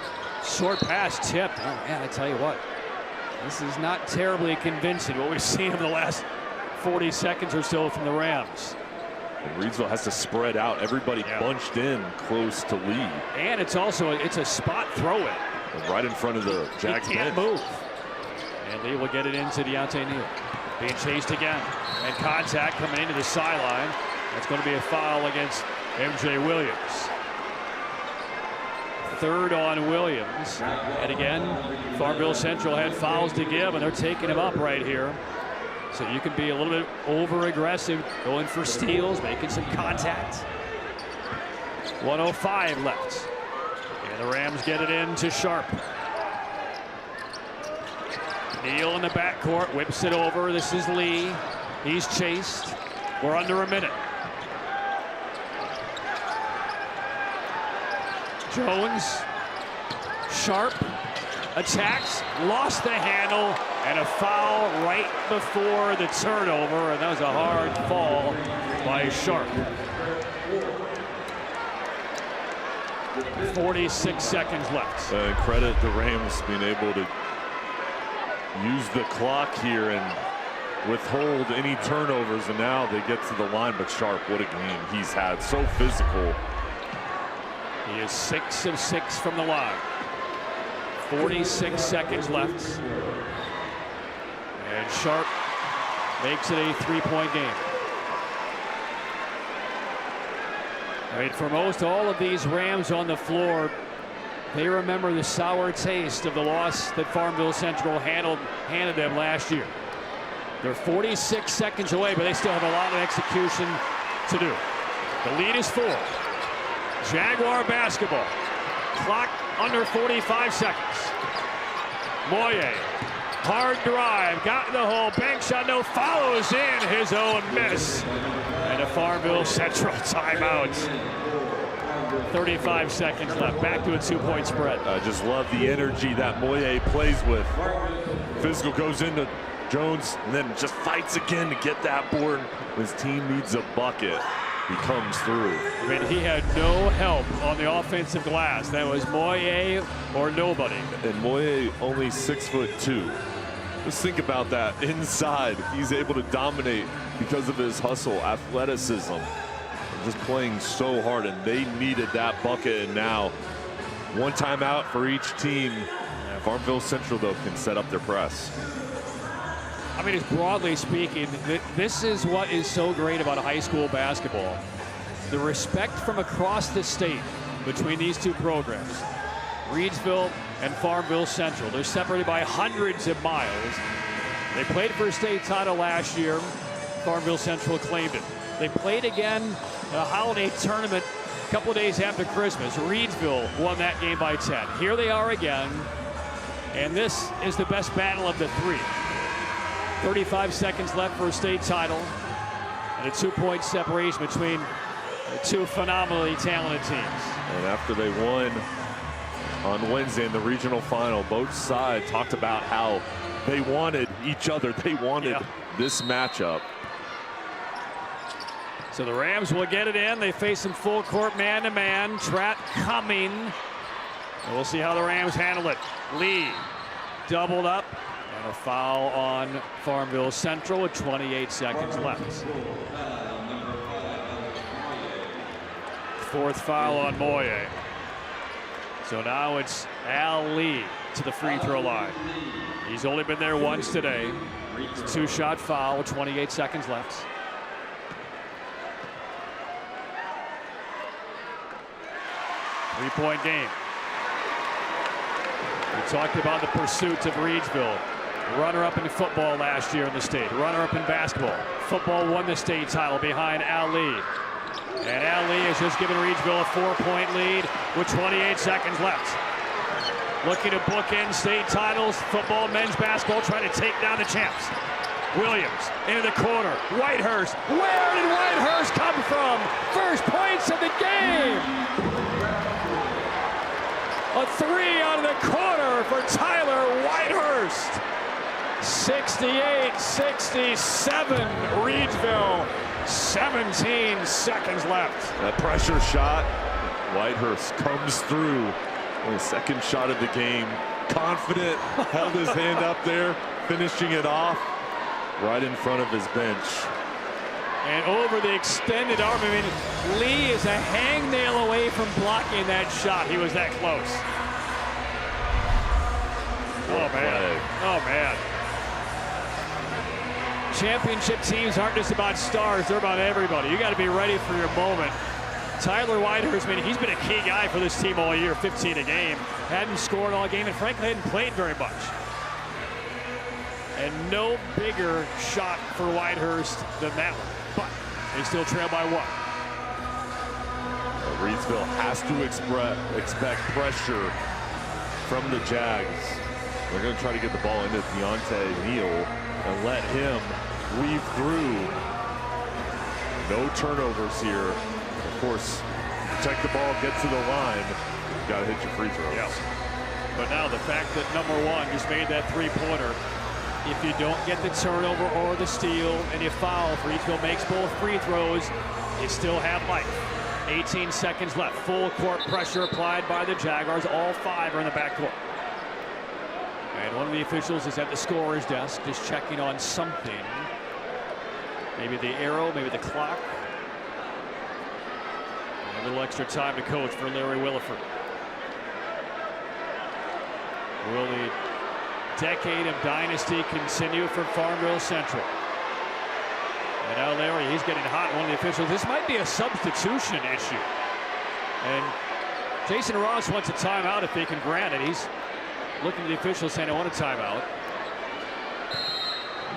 Short pass tip. Oh man, I tell you what, this is not terribly convincing what we've seen in the last 40 seconds or so from the Rams. And Reidsville has to spread out. Everybody bunched in close to Lee. And it's also a spot throw in. Right in front of the Jags He can't bench. move. And Lee will get it into Deontay Neal. Being chased again. And contact coming into the sideline. That's going to be a foul against MJ Williams. Third on Williams. And again, Farmville Central had fouls to give, and they're taking him up right here. So you can be a little bit over-aggressive, going for steals, making some contact. 1:05 left. And the Rams get it in to Sharp. Neal in the backcourt, whips it over. This is Lee. He's chased. We're under a minute. Jones, Sharp, attacks, lost the handle, and a foul right before the turnover, and that was a hard fall by Sharp. 46 seconds left. Credit the Rams being able to use the clock here and withhold any turnovers, and now they get to the line. But Sharp, what a game he's had. So physical. He is 6 of 6 from the line. 46 seconds left. And Sharp makes it a three-point game. I mean, for most all of these Rams on the floor, they remember the sour taste of the loss that Farmville Central handed them last year. They're 46 seconds away, but they still have a lot of execution to do. The lead is 4. Jaguar basketball. Clock under 45 seconds. Moye, hard drive, got in the hole, bank shot, no, follows in his own miss. And a Farmville Central timeout. 35 seconds left, back to a 2-point spread. I just love the energy that Moye plays with. Physical goes into Jones and then just fights again to get that board. His team needs a bucket. He comes through. I mean, he had no help on the offensive glass. That was Moye or nobody. And Moye only 6'2". Just think about that. Inside, he's able to dominate because of his hustle, athleticism, just playing so hard, and they needed that bucket. And now, one timeout for each team. Farmville Central, though, can set up their press. I mean, just broadly speaking, this is what is so great about high school basketball. The respect from across the state between these two programs. Reidsville and Farmville Central. They're separated by hundreds of miles. They played for a state title last year. Farmville Central claimed it. They played again in a holiday tournament a couple of days after Christmas. Reidsville won that game by 10. Here they are again. And this is the best battle of the three. 35 seconds left for a state title, and a 2-point separation between the two phenomenally talented teams. And after they won on Wednesday in the regional final, both sides talked about how they wanted each other. They wanted this matchup. So the Rams will get it in. They face some full court man-to-man. Trap coming. And we'll see how the Rams handle it. Lee doubled up. And a foul on Farmville Central with 28 seconds left. 4th foul on Moye. So now it's Al Lee to the free throw line. He's only been there once today. It's a 2-shot foul with 28 seconds left. Three-point game. We talked about the pursuit of Reidsville. Runner-up in football last year in the state. Runner-up in basketball. Football won the state title behind Al Lee. And Al Lee has just given Reidsville a 4-point lead with 28 seconds left. Looking to bookend state titles. Football, men's basketball, trying to take down the champs. Williams into the corner. Whitehurst. Where did Whitehurst come from? First points of the game. A three out of the corner for Tyler Whitehurst. 68-67, Reidsville. 17 seconds left. That pressure shot. Whitehurst comes through. On his second shot of the game. Confident, held his hand up there, finishing it off right in front of his bench. And over the extended arm. I mean, Lee is a hangnail away from blocking that shot. He was that close. Oh, man. Oh, man. Championship teams aren't just about stars. They're about everybody. You got to be ready for your moment. Tyler Whitehurst, I mean, he's been a key guy for this team all year, 15 a game. Hadn't scored all game and frankly hadn't played very much. And no bigger shot for Whitehurst than that one. But they still trail by one. Reidsville has to expect pressure from the Jags. They're going to try to get the ball into Deontay Neal and let him weave through. No turnovers here. Of course, protect the ball, get to the line. You got to hit your free throws. Yes. But now the fact that number one just made that three-pointer, if you don't get the turnover or the steal and you foul, Reidsville makes both free throws, you still have life. 18 seconds left. Full court pressure applied by the Jaguars. All five are in the backcourt. And one of the officials is at the scorer's desk just checking on something. Maybe the arrow, maybe the clock. A little extra time to coach for Larry Williford. Will the decade of dynasty continue for Farmville Central? And now Larry, he's getting hot. One of the officials, this might be a substitution issue. And Jason Ross wants a timeout if they can grant it. He's looking at the officials saying, I want a timeout.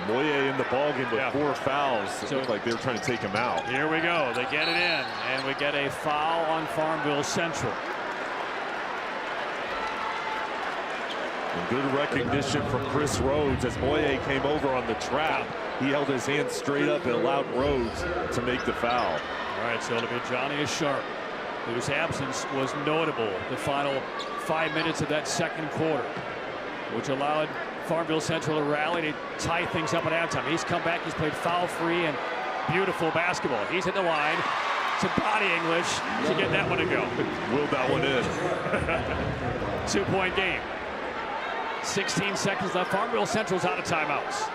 Moye in the ballgame with 4 fouls. It looked like they were trying to take him out. Here we go. They get it in, and we get a foul on Farmville Central. And good recognition from Chris Rhodes as Moye came over on the trap. He held his hand straight up and allowed Rhodes to make the foul. All right, so it'll be Johnny Sharp, whose absence was notable the final 5 minutes of that second quarter, which allowed Farmville Central to rally to tie things up at halftime. He's come back, he's played foul-free and beautiful basketball. He's hit the line. Some body English to get that one to go. Willed that one in. 2-point game. 16 seconds left. Farmville Central's out of timeouts.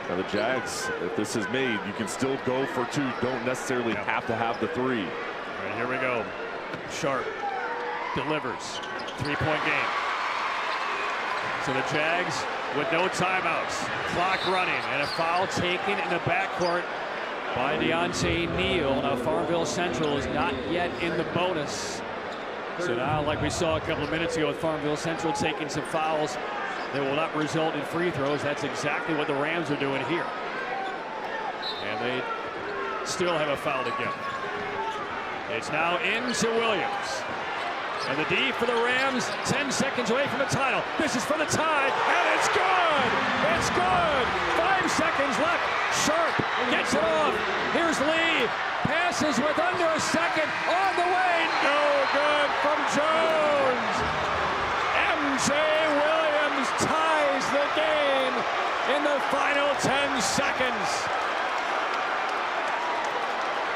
Now the Jags, if this is made, you can still go for 2. Don't necessarily have to have the 3. All right, here we go. Sharp delivers. 3-point game. So the Jags with no timeouts. Clock running and a foul taken in the backcourt by Deontay Neal. Now Farmville Central is not yet in the bonus. So now, like we saw a couple of minutes ago with Farmville Central taking some fouls that will not result in free throws. That's exactly what the Rams are doing here. And they still have a foul to give. It's now into Williams. And the D for the Rams, 10 seconds away from the title. This is for the tie, and it's good! It's good! 5 seconds left. Sharp gets it off. Here's Lee. Passes with under a second. On the way. No good from Jones. MJ Williams ties the game in the final 10 seconds.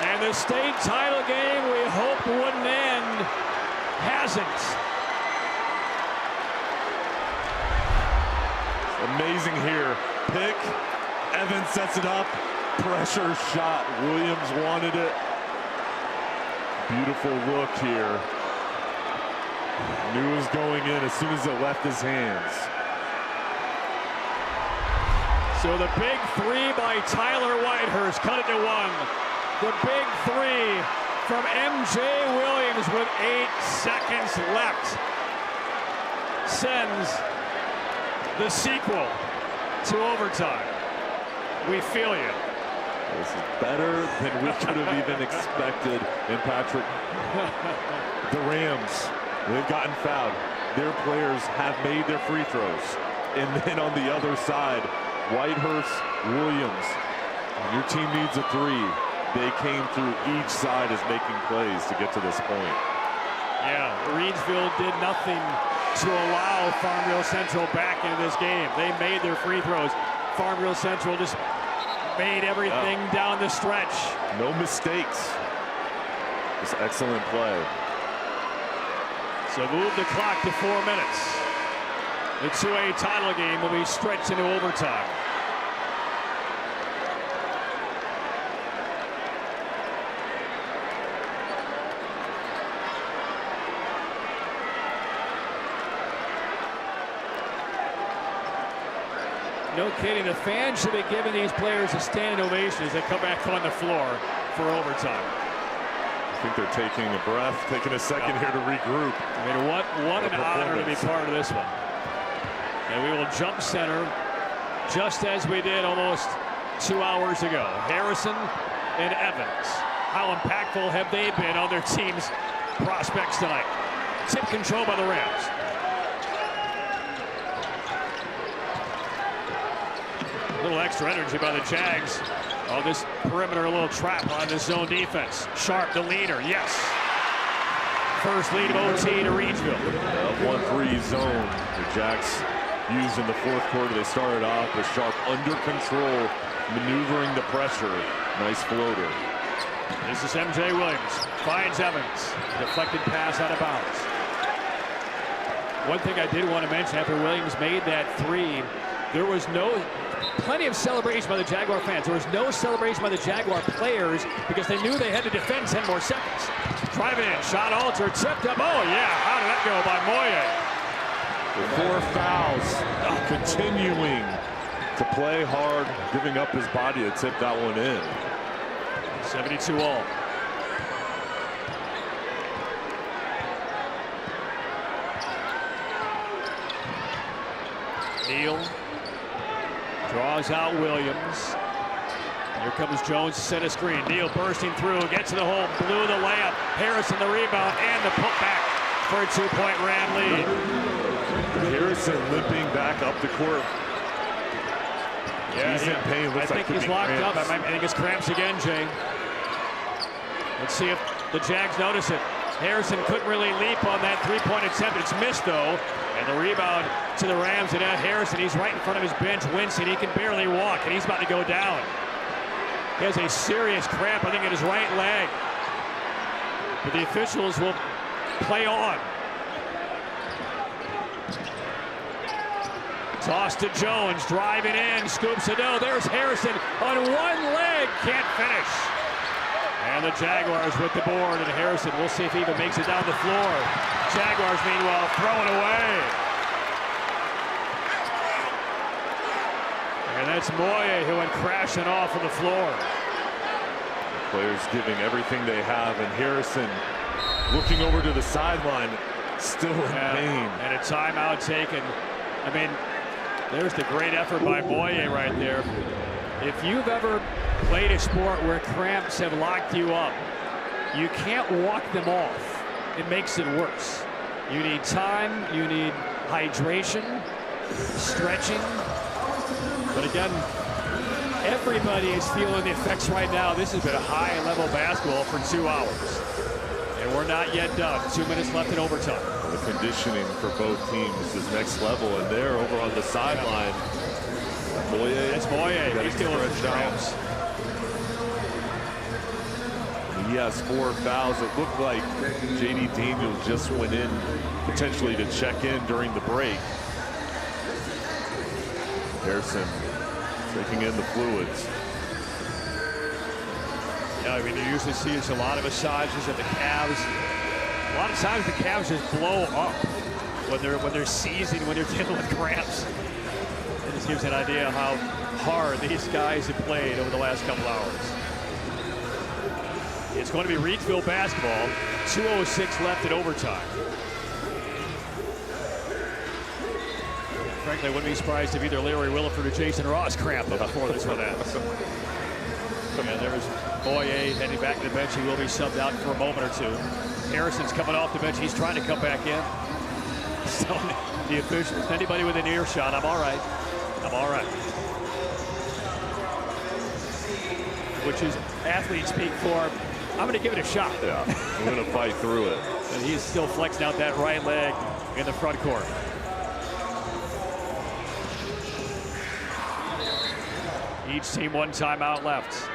And the state title game we hoped wouldn't end hasn't. Amazing here. Pick. Evans sets it up. Pressure shot. Williams wanted it. Beautiful look here. Knew it was going in as soon as it left his hands. So the big 3 by Tyler Whitehurst cut it to 1. The big 3 from MJ Williams with 8 seconds left sends the sequel to overtime. We feel you. This is better than we could have even expected in Patrick. The Rams, they've gotten fouled. Their players have made their free throws. And then on the other side, Whitehurst, Williams. Your team needs a 3. They came through each side as making plays to get to this point. Yeah, Reidsville did nothing to allow Farmville Central back into this game. They made their free throws. Farmville Central just made everything down the stretch. No mistakes. Just excellent play. So move the clock to 4 minutes. The 2A title game will be stretched into overtime. No kidding, the fans should be giving these players a standing ovation as they come back on the floor for overtime. I think they're taking a breath, taking a second here to regroup. I mean, what an honor to be part of this one. And we will jump center just as we did almost 2 hours ago. Harrison and Evans. How impactful have they been on their team's prospects tonight? Tip control by the Rams. A little extra energy by the Jags on this perimeter, a little trap on this zone defense. Sharp, the leader, yes. First lead of OT to Reidsville. 1-3 zone. The Jags used in the fourth quarter. They started off with Sharp under control, maneuvering the pressure. Nice floater. This is MJ Williams. Finds Evans. Deflected pass out of bounds. One thing I did want to mention after Williams made that three, there was plenty of celebration by the Jaguar fans. There was no celebration by the Jaguar players because they knew they had to defend 10 more seconds. Driving in, shot altered, tipped up. Oh yeah, how did that go by Moye? 4 fouls, continuing to play hard, giving up his body to tip that one in. 72 all. Neal draws out Williams. Here comes Jones to set a screen. Neal bursting through, gets to the hole, blew the layup. Harrison the rebound and the putback for a 2-point Ram lead. Harrison limping back up the court. Yeah, he's in pain. I think he's locked up. I think it's cramps again, Jay. Let's see if the Jags notice it. Harrison couldn't really leap on that three-point attempt. It's missed, though. And the rebound to the Rams. And Harrison, he's right in front of his bench, wincing. He can barely walk, and he's about to go down. He has a serious cramp, I think, in his right leg. But the officials will play on. Toss to Jones, driving in, scoops it. No, there's Harrison on one leg, can't finish. And the Jaguars with the board, and Harrison, we'll see if he even makes it down the floor. Jaguars, meanwhile, throwing away. And that's Moye who went crashing off of the floor. The players giving everything they have, and Harrison looking over to the sideline, still in pain. And a timeout taken. I mean, there's the great effort by Moye right there. If you've ever played a sport where cramps have locked you up, you can't walk them off. It makes it worse. You need time, you need hydration, stretching. But again, everybody is feeling the effects right now. This has been a high-level basketball for 2 hours. And we're not yet done. 2 minutes left in overtime. The conditioning for both teams is next level, and they're over on the sideline. Moye. It's Moye. He's dealing with cramps. He has 4 fouls. It looked like J.D. Daniels just went in potentially to check in during the break. Harrison taking in the fluids. Yeah, I mean, you usually see a lot of massages at the calves. A lot of times the calves just blow up when they're seizing, when they're dealing with cramps. It just gives an idea how hard these guys have played over the last couple hours. It's going to be Reidsville basketball. 2:06 left in overtime. Frankly, I wouldn't be surprised if either Larry Williford or Jason Ross cramped up before this one ends. And there was Moye heading back to the bench. He will be subbed out for a moment or two. Harrison's coming off the bench. He's trying to come back in. So the officials, anybody with an earshot, I'm all right. I'm all right. Which is athlete speak for, I'm going to give it a shot. Yeah, I'm going to fight through it. but he's still flexing out that right leg in the front court. Each team one timeout left.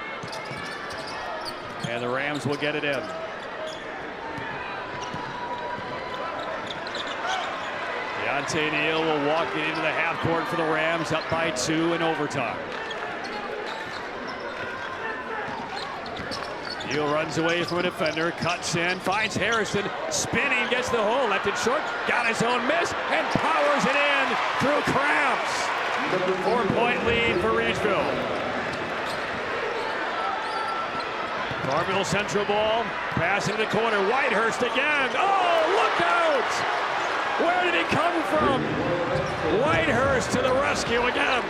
And the Rams will get it in. Deontay Neal will walk it into the half court for the Rams, up by 2 in overtime. Neal runs away from a defender, cuts in, finds Harrison, spinning, gets the hole, left it short, got his own miss, and powers it in through cramps. 4-point lead for Reidsville. Farmville Central ball, pass into the corner, Whitehurst again. Oh, look out! Where did he come from? Whitehurst to the rescue again.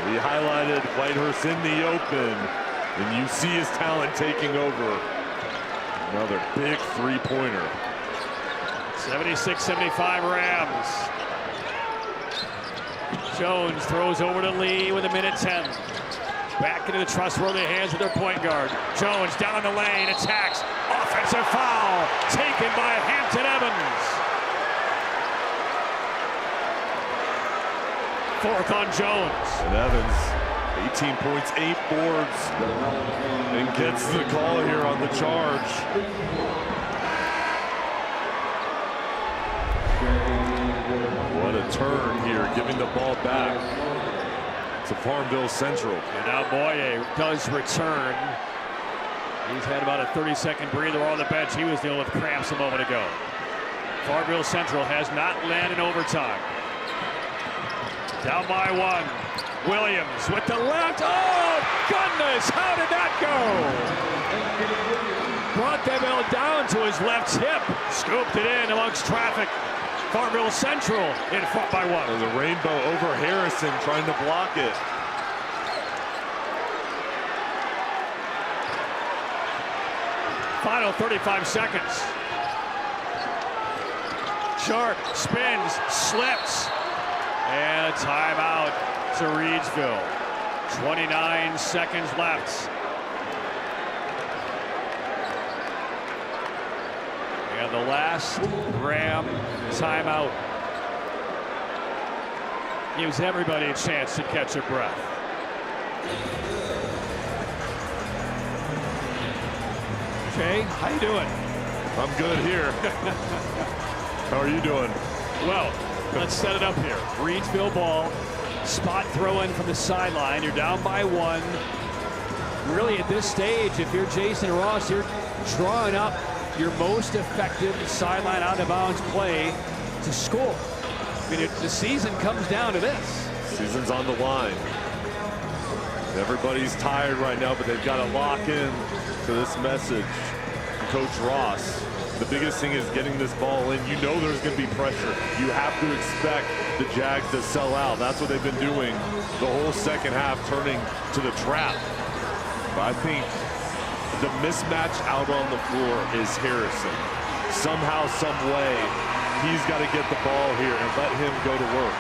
He highlighted Whitehurst in the open, and you see his talent taking over. Another big three-pointer. 76-75 Rams. Jones throws over to Lee with 1:10. Back into the trustworthy hands of their point guard. Jones down the lane, attacks. Offensive foul taken by Hampton Evans. 4th on Jones. And Evans, 18 points, 8 boards, and gets the call here on the charge. What a turn here, giving the ball back to Farmville Central. And now Boye does return. He's had about a 30-second breather on the bench. He was dealing with cramps a moment ago. Farmville Central has not led in overtime. Down by 1. Williams with the left. Oh, goodness, how did that go? Brought the ball down to his left hip. Scooped it in amongst traffic. Farmville Central in front by 1. There's a rainbow over Harrison trying to block it. Final 35 seconds. Sharp spins, slips, and a timeout to Reidsville. 29 seconds left. And the last Ram timeout gives everybody a chance to catch a breath. Jay, how you doing? I'm good here. How are you doing? Well, let's set it up here. Reidsville ball, spot throw in from the sideline. You're down by 1. Really, at this stage, if you're Jason Ross, you're drawing up your most effective sideline out of bounds play to score. I mean, the season comes down to this. Season's on the line. Everybody's tired right now, but they've got to lock in to this message from Coach Ross. The biggest thing is getting this ball in. You know there's going to be pressure. You have to expect the Jags to sell out. That's what they've been doing the whole second half, turning to the trap. But I think the mismatch out on the floor is Harrison. Somehow, some way, he's got to get the ball here and let him go to work.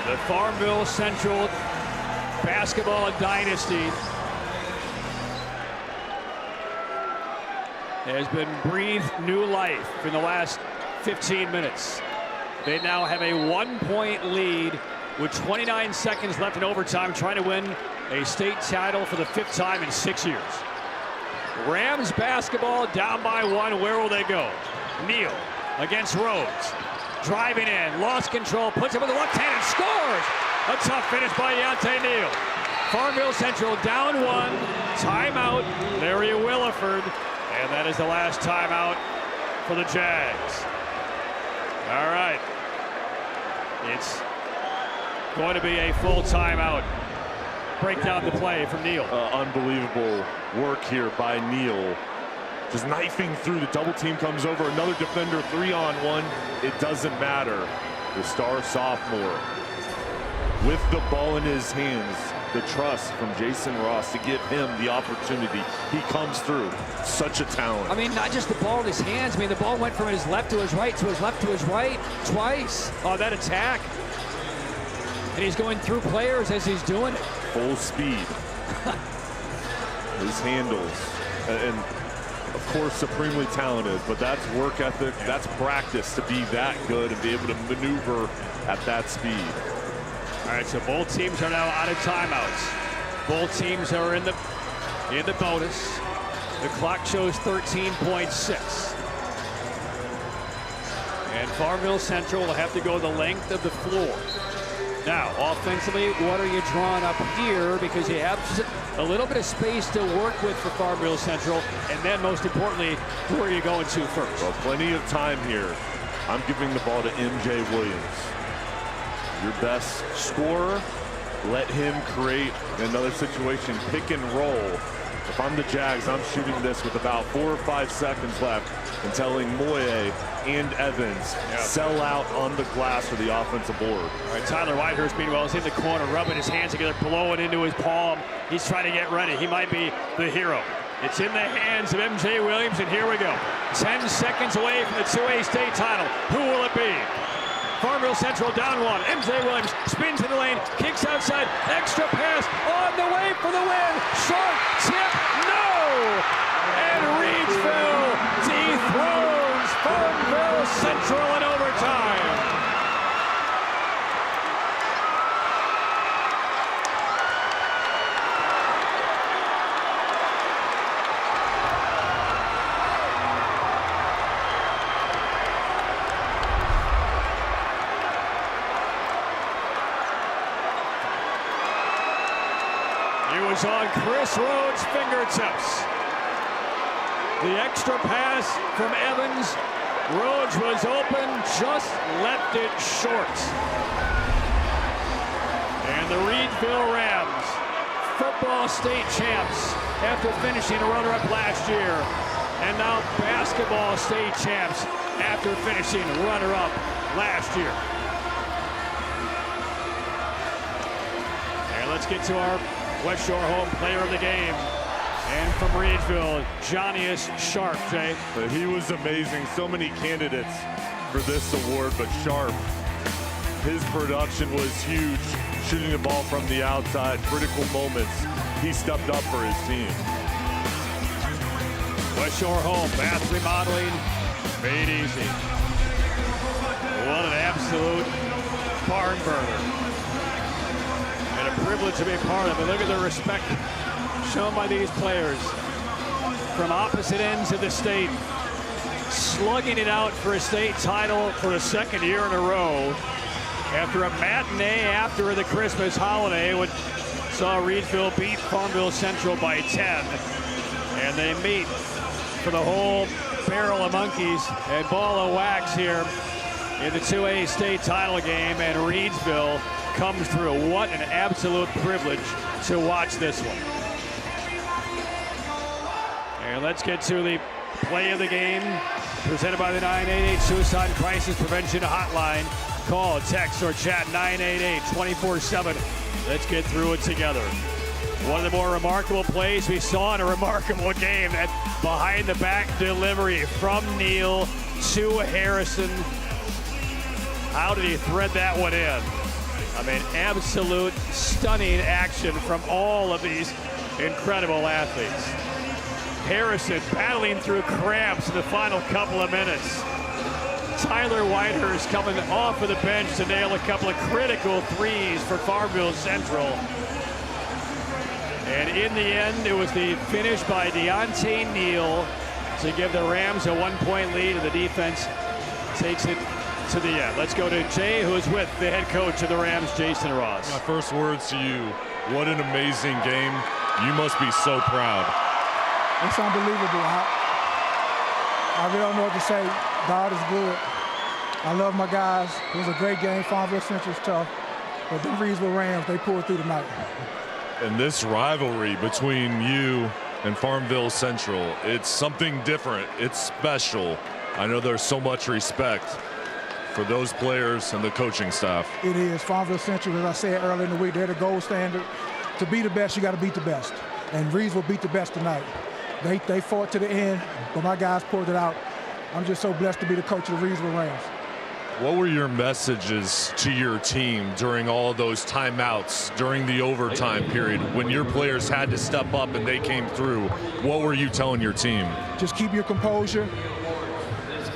The Farmville Central basketball dynasty has been breathed new life in the last 15 minutes. They now have a 1-point lead with 29 seconds left in overtime, trying to win a state title for the 5th time in 6 years. Rams basketball down by 1. Where will they go? Neal against Rhodes. Driving in, lost control, puts it with the left hand and scores! A tough finish by Deontay Neal. Farmville Central down 1. Timeout, Larry Williford. And that is the last timeout for the Jags. All right. It's going to be a full timeout. Break down the play from Neal. Unbelievable work here by Neal. Just knifing through. The double team comes over. Another defender, 3-on-1. It doesn't matter. The star sophomore with the ball in his hands. The trust from Jason Ross to give him the opportunity. He comes through. Such a talent. I mean, not just the ball in his hands. I mean, the ball went from his left to his right to his left to his right twice. Oh, that attack. And he's going through players as he's doing it. Full speed. His handles. And of course, supremely talented, but that's work ethic, that's practice to be that good and be able to maneuver at that speed. All right, so both teams are now out of timeouts. Both teams are in the bonus. The clock shows 13.6. And Farmville Central will have to go the length of the floor. Now, offensively, what are you drawing up here? Because you have a little bit of space to work with for Farmville Central. And then, most importantly, who are you going to first? Well, plenty of time here. I'm giving the ball to MJ Williams. Your best scorer, let him create another situation, pick and roll. If I'm the Jags, I'm shooting this with about 4 or 5 seconds left and telling Moye and Evans, sell out on the glass for the offensive board. All right, Tyler Whitehurst, meanwhile, is in the corner, rubbing his hands together, blowing into his palm. He's trying to get ready. He might be the hero. It's in the hands of MJ Williams, and here we go. 10 seconds away from the 2A state title. Who will it be? Farmville Central down 1. MJ Williams spins in the lane, kicks outside, extra pass on the way for the win. Short tip, no! And Reidsville dethrones Farmville Central in overtime. On Chris Rhodes' fingertips. The extra pass from Evans. Rhodes was open, just left it short. And the Reidsville Rams, football state champs after finishing a runner-up last year, and now basketball state champs after finishing runner-up last year. And let's get to our West Shore home player of the game. And from Reidsville, Johnny-ish Sharp, Jay. But he was amazing. So many candidates for this award, but Sharp, his production was huge. Shooting the ball from the outside, critical moments. He stepped up for his team. West Shore home, bath remodeling, made easy. What an absolute barn burner. And a privilege to be a part of it. Look at the respect shown by these players from opposite ends of the state, slugging it out for a state title for the second year in a row after a matinee after the Christmas holiday, which saw Reidsville beat Farmville Central by 10. And they meet for the whole barrel of monkeys and ball of wax here in the 2A state title game, and Reidsville comes through. What an absolute privilege to watch this one. And let's get to the play of the game presented by the 988 Suicide Crisis Prevention Hotline. Call, text, or chat 988-24/7. Let's get through it together. One of the more remarkable plays we saw in a remarkable game, that behind-the-back delivery from Neal to Harrison. How did he thread that one in? I mean, absolute stunning action from all of these incredible athletes. Harrison battling through cramps in the final couple of minutes. Tyler Whitehurst coming off of the bench to nail a couple of critical threes for Farmville Central. And in the end, it was the finish by Deontay Neal to give the Rams a 1-point lead, and the defense takes it to the end. Let's go to Jay, who is with the head coach of the Rams, Jason Ross. My first words to you, what an amazing game. You must be so proud. It's unbelievable. I really don't know what to say. God is good. I love my guys. It was a great game. Farmville Central's tough, but the Reidsville Rams, they pulled through tonight. And this rivalry between you and Farmville Central, it's something different. It's special. I know there's so much respect for those players and the coaching staff. It is. Farmville Central, as I said earlier in the week, they're the gold standard. To be the best, you got to beat the best. And Reidsville beat the best tonight. They fought to the end, but my guys pulled it out. I'm just so blessed to be the coach of the Reidsville Rams. What were your messages to your team during all of those timeouts, during the overtime period, when your players had to step up and they came through? What were you telling your team? Just keep your composure.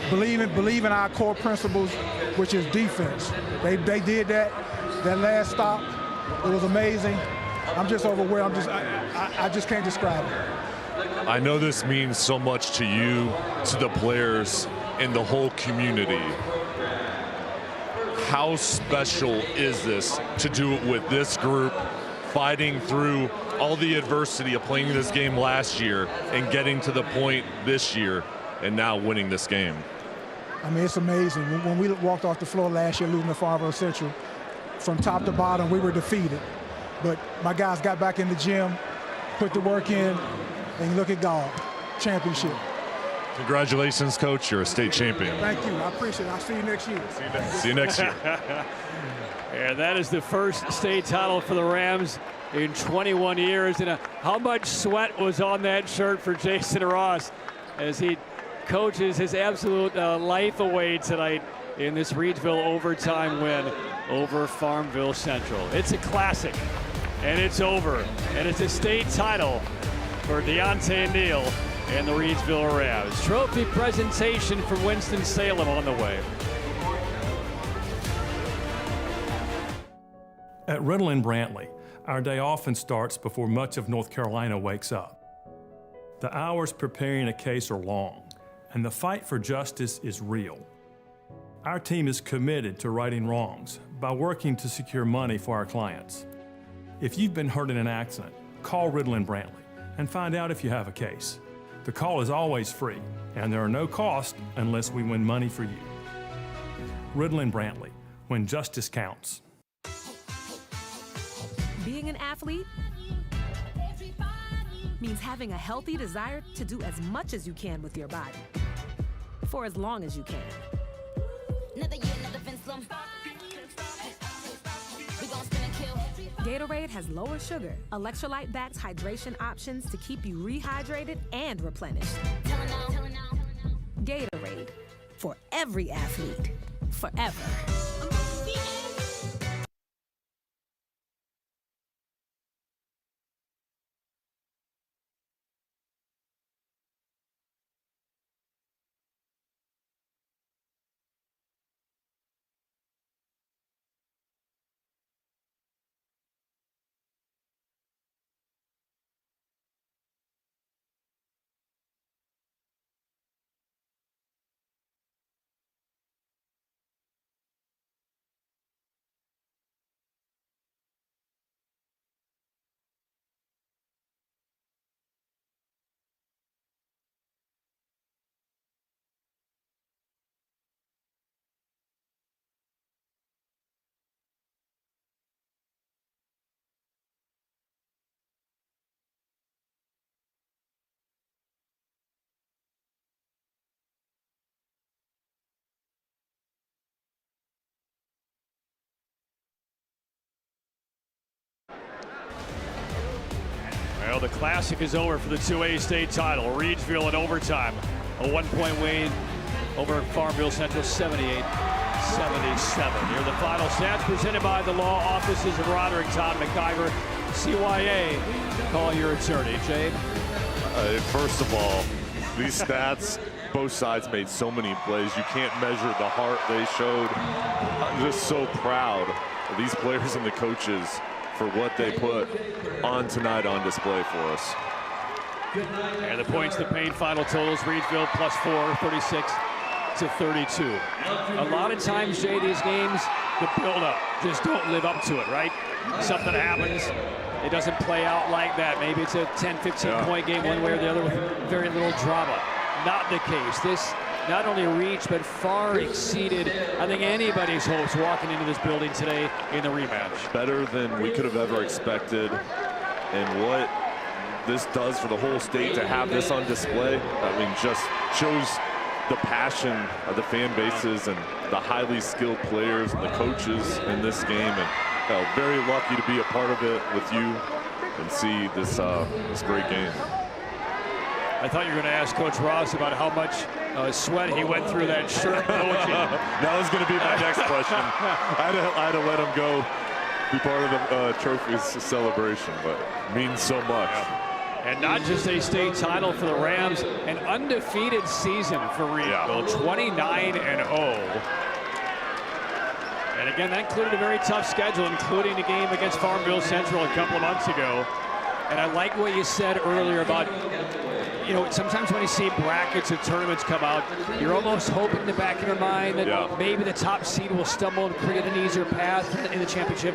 Believe in our core principles, which is defense. They did that last stop. It was amazing. I'm just overwhelmed. I just can't describe it. I know this means so much to you, to the players, and the whole community. How special is this to do it with this group, fighting through all the adversity of playing this game last year and getting to the point this year and now winning this game? I mean, it's amazing. When we walked off the floor last year losing to Farmville Central, from top to bottom, we were defeated. But my guys got back in the gym, put the work in, and look at God, championship. Congratulations, Coach. You're a state champion. Thank you. I appreciate it. I'll see you next year. See you next year. And that is the first state title for the Rams in 21 years. And how much sweat was on that shirt for Jason Ross as he coaches his absolute life away tonight in this Reidsville overtime win over Farmville Central. It's a classic, and it's over. And it's a state title for Deontay Neal and the Reidsville Rams. Trophy presentation from Winston-Salem on the way. At Riddle & Brantley, our day often starts before much of North Carolina wakes up. The hours preparing a case are long, and the fight for justice is real. Our team is committed to righting wrongs by working to secure money for our clients. If you've been hurt in an accident, call Riddle & Brantley and find out if you have a case. The call is always free, and there are no costs unless we win money for you. Riddle & Brantley, when justice counts. Being an athlete means having a healthy desire to do as much as you can with your body, for as long as you can. Gatorade has lower sugar, electrolyte-backed hydration options to keep you rehydrated and replenished. Gatorade, for every athlete, forever. Well, the classic is over for the 2A state title. Reidsville in overtime. A 1-point win over Farmville Central, 78-77. Here are the final stats presented by the law offices of Roderick, Todd McIver, CYA. Call your attorney, Jay. First of all, these stats, both sides made so many plays. You can't measure the heart they showed. I'm just so proud of these players and the coaches for what they put on tonight on display for us. And the points to paint final totals, Reidsville +4, 36-32. A lot of times, Jay, these games, the build-up just don't live up to it, right? Something happens, it doesn't play out like that. Maybe it's a 10, 15-point game one way or the other with very little drama. Not the case. This not only reached, but far exceeded, I think, anybody's hopes walking into this building today in the rematch. Better than we could have ever expected. And what this does for the whole state to have this on display, I mean, just shows the passion of the fan bases and the highly skilled players and the coaches in this game. And very lucky to be a part of it with you and see this, this great game. I thought you were going to ask Coach Ross about how much sweat he went through that shirt coaching. That was going to be my next question. I had to let him go be part of the trophies celebration, but it means so much. And not just a state title for the Rams, an undefeated season for Reidsville, 29-0. And again, that included a very tough schedule, including the game against Farmville Central a couple of months ago. And I like what you said earlier about, you know, sometimes when you see brackets of tournaments come out, you're almost hoping in the back of your mind that maybe the top seed will stumble and create an easier path in the championship.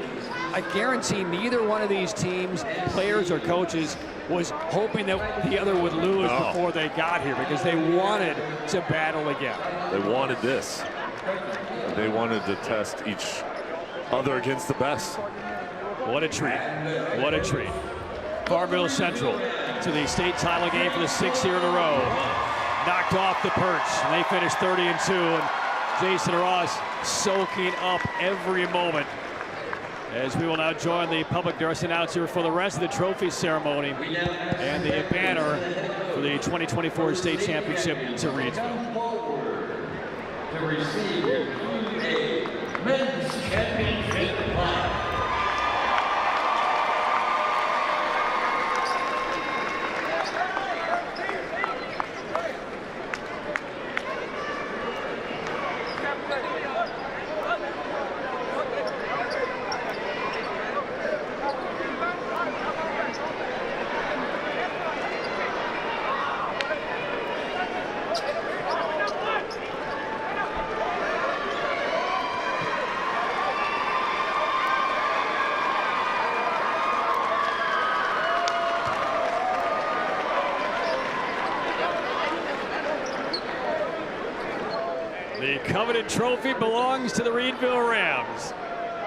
I guarantee neither one of these teams, players or coaches, was hoping that the other would lose before they got here, because they wanted to battle again. They wanted this. They wanted to test each other against the best. What a treat. What a treat. Farmville Central to the state title game for the 6th year in a row. Knocked off the perch, and they finished 30-2. And Jason Ross soaking up every moment, as we will now join the public address announcer for the rest of the trophy ceremony and the banner for the 2024 state championship to Reidsville. To receive a men's championship plaque. The coveted trophy belongs to the Reidsville Rams.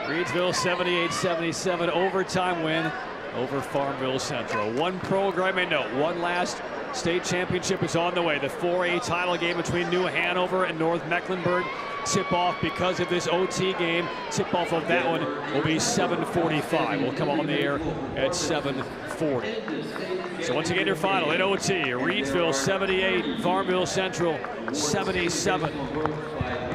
Reidsville 78-77 overtime win over Farmville Central. One programming note, one last state championship is on the way. The 4A title game between New Hanover and North Mecklenburg. Tip-off because of this OT game. Tip-off of that one will be 7:45. We'll come on the air at 7:40. So once again, your final in OT, Reidsville 78, Farmville Central 77.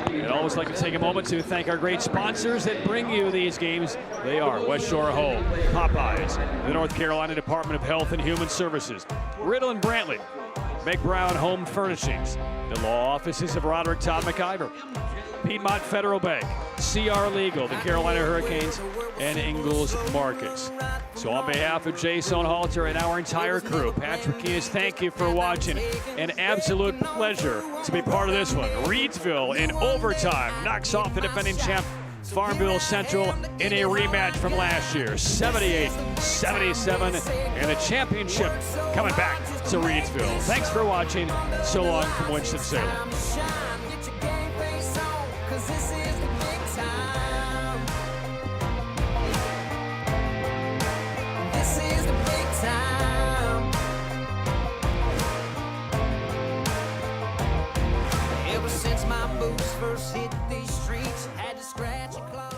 I'd always like to take a moment to thank our great sponsors that bring you these games. They are West Shore Home, Popeyes, the North Carolina Department of Health and Human Services, Riddle & Brantley, McBrown Home Furnishings, the law offices of Roderick Todd McIver, Piedmont Federal Bank, CR Legal, the Carolina Hurricanes, and Ingalls Markets. So on behalf of Jason Halter and our entire crew, Patrick Keyes, thank you for watching. An absolute pleasure to be part of this one. Reidsville in overtime knocks off the defending champ Farmville Central in a rematch from last year, 78-77, and the championship coming back to Reidsville. Thanks for watching. So long from Winston-Salem. Ever since my boots first hit these streets, had to scratch and claw.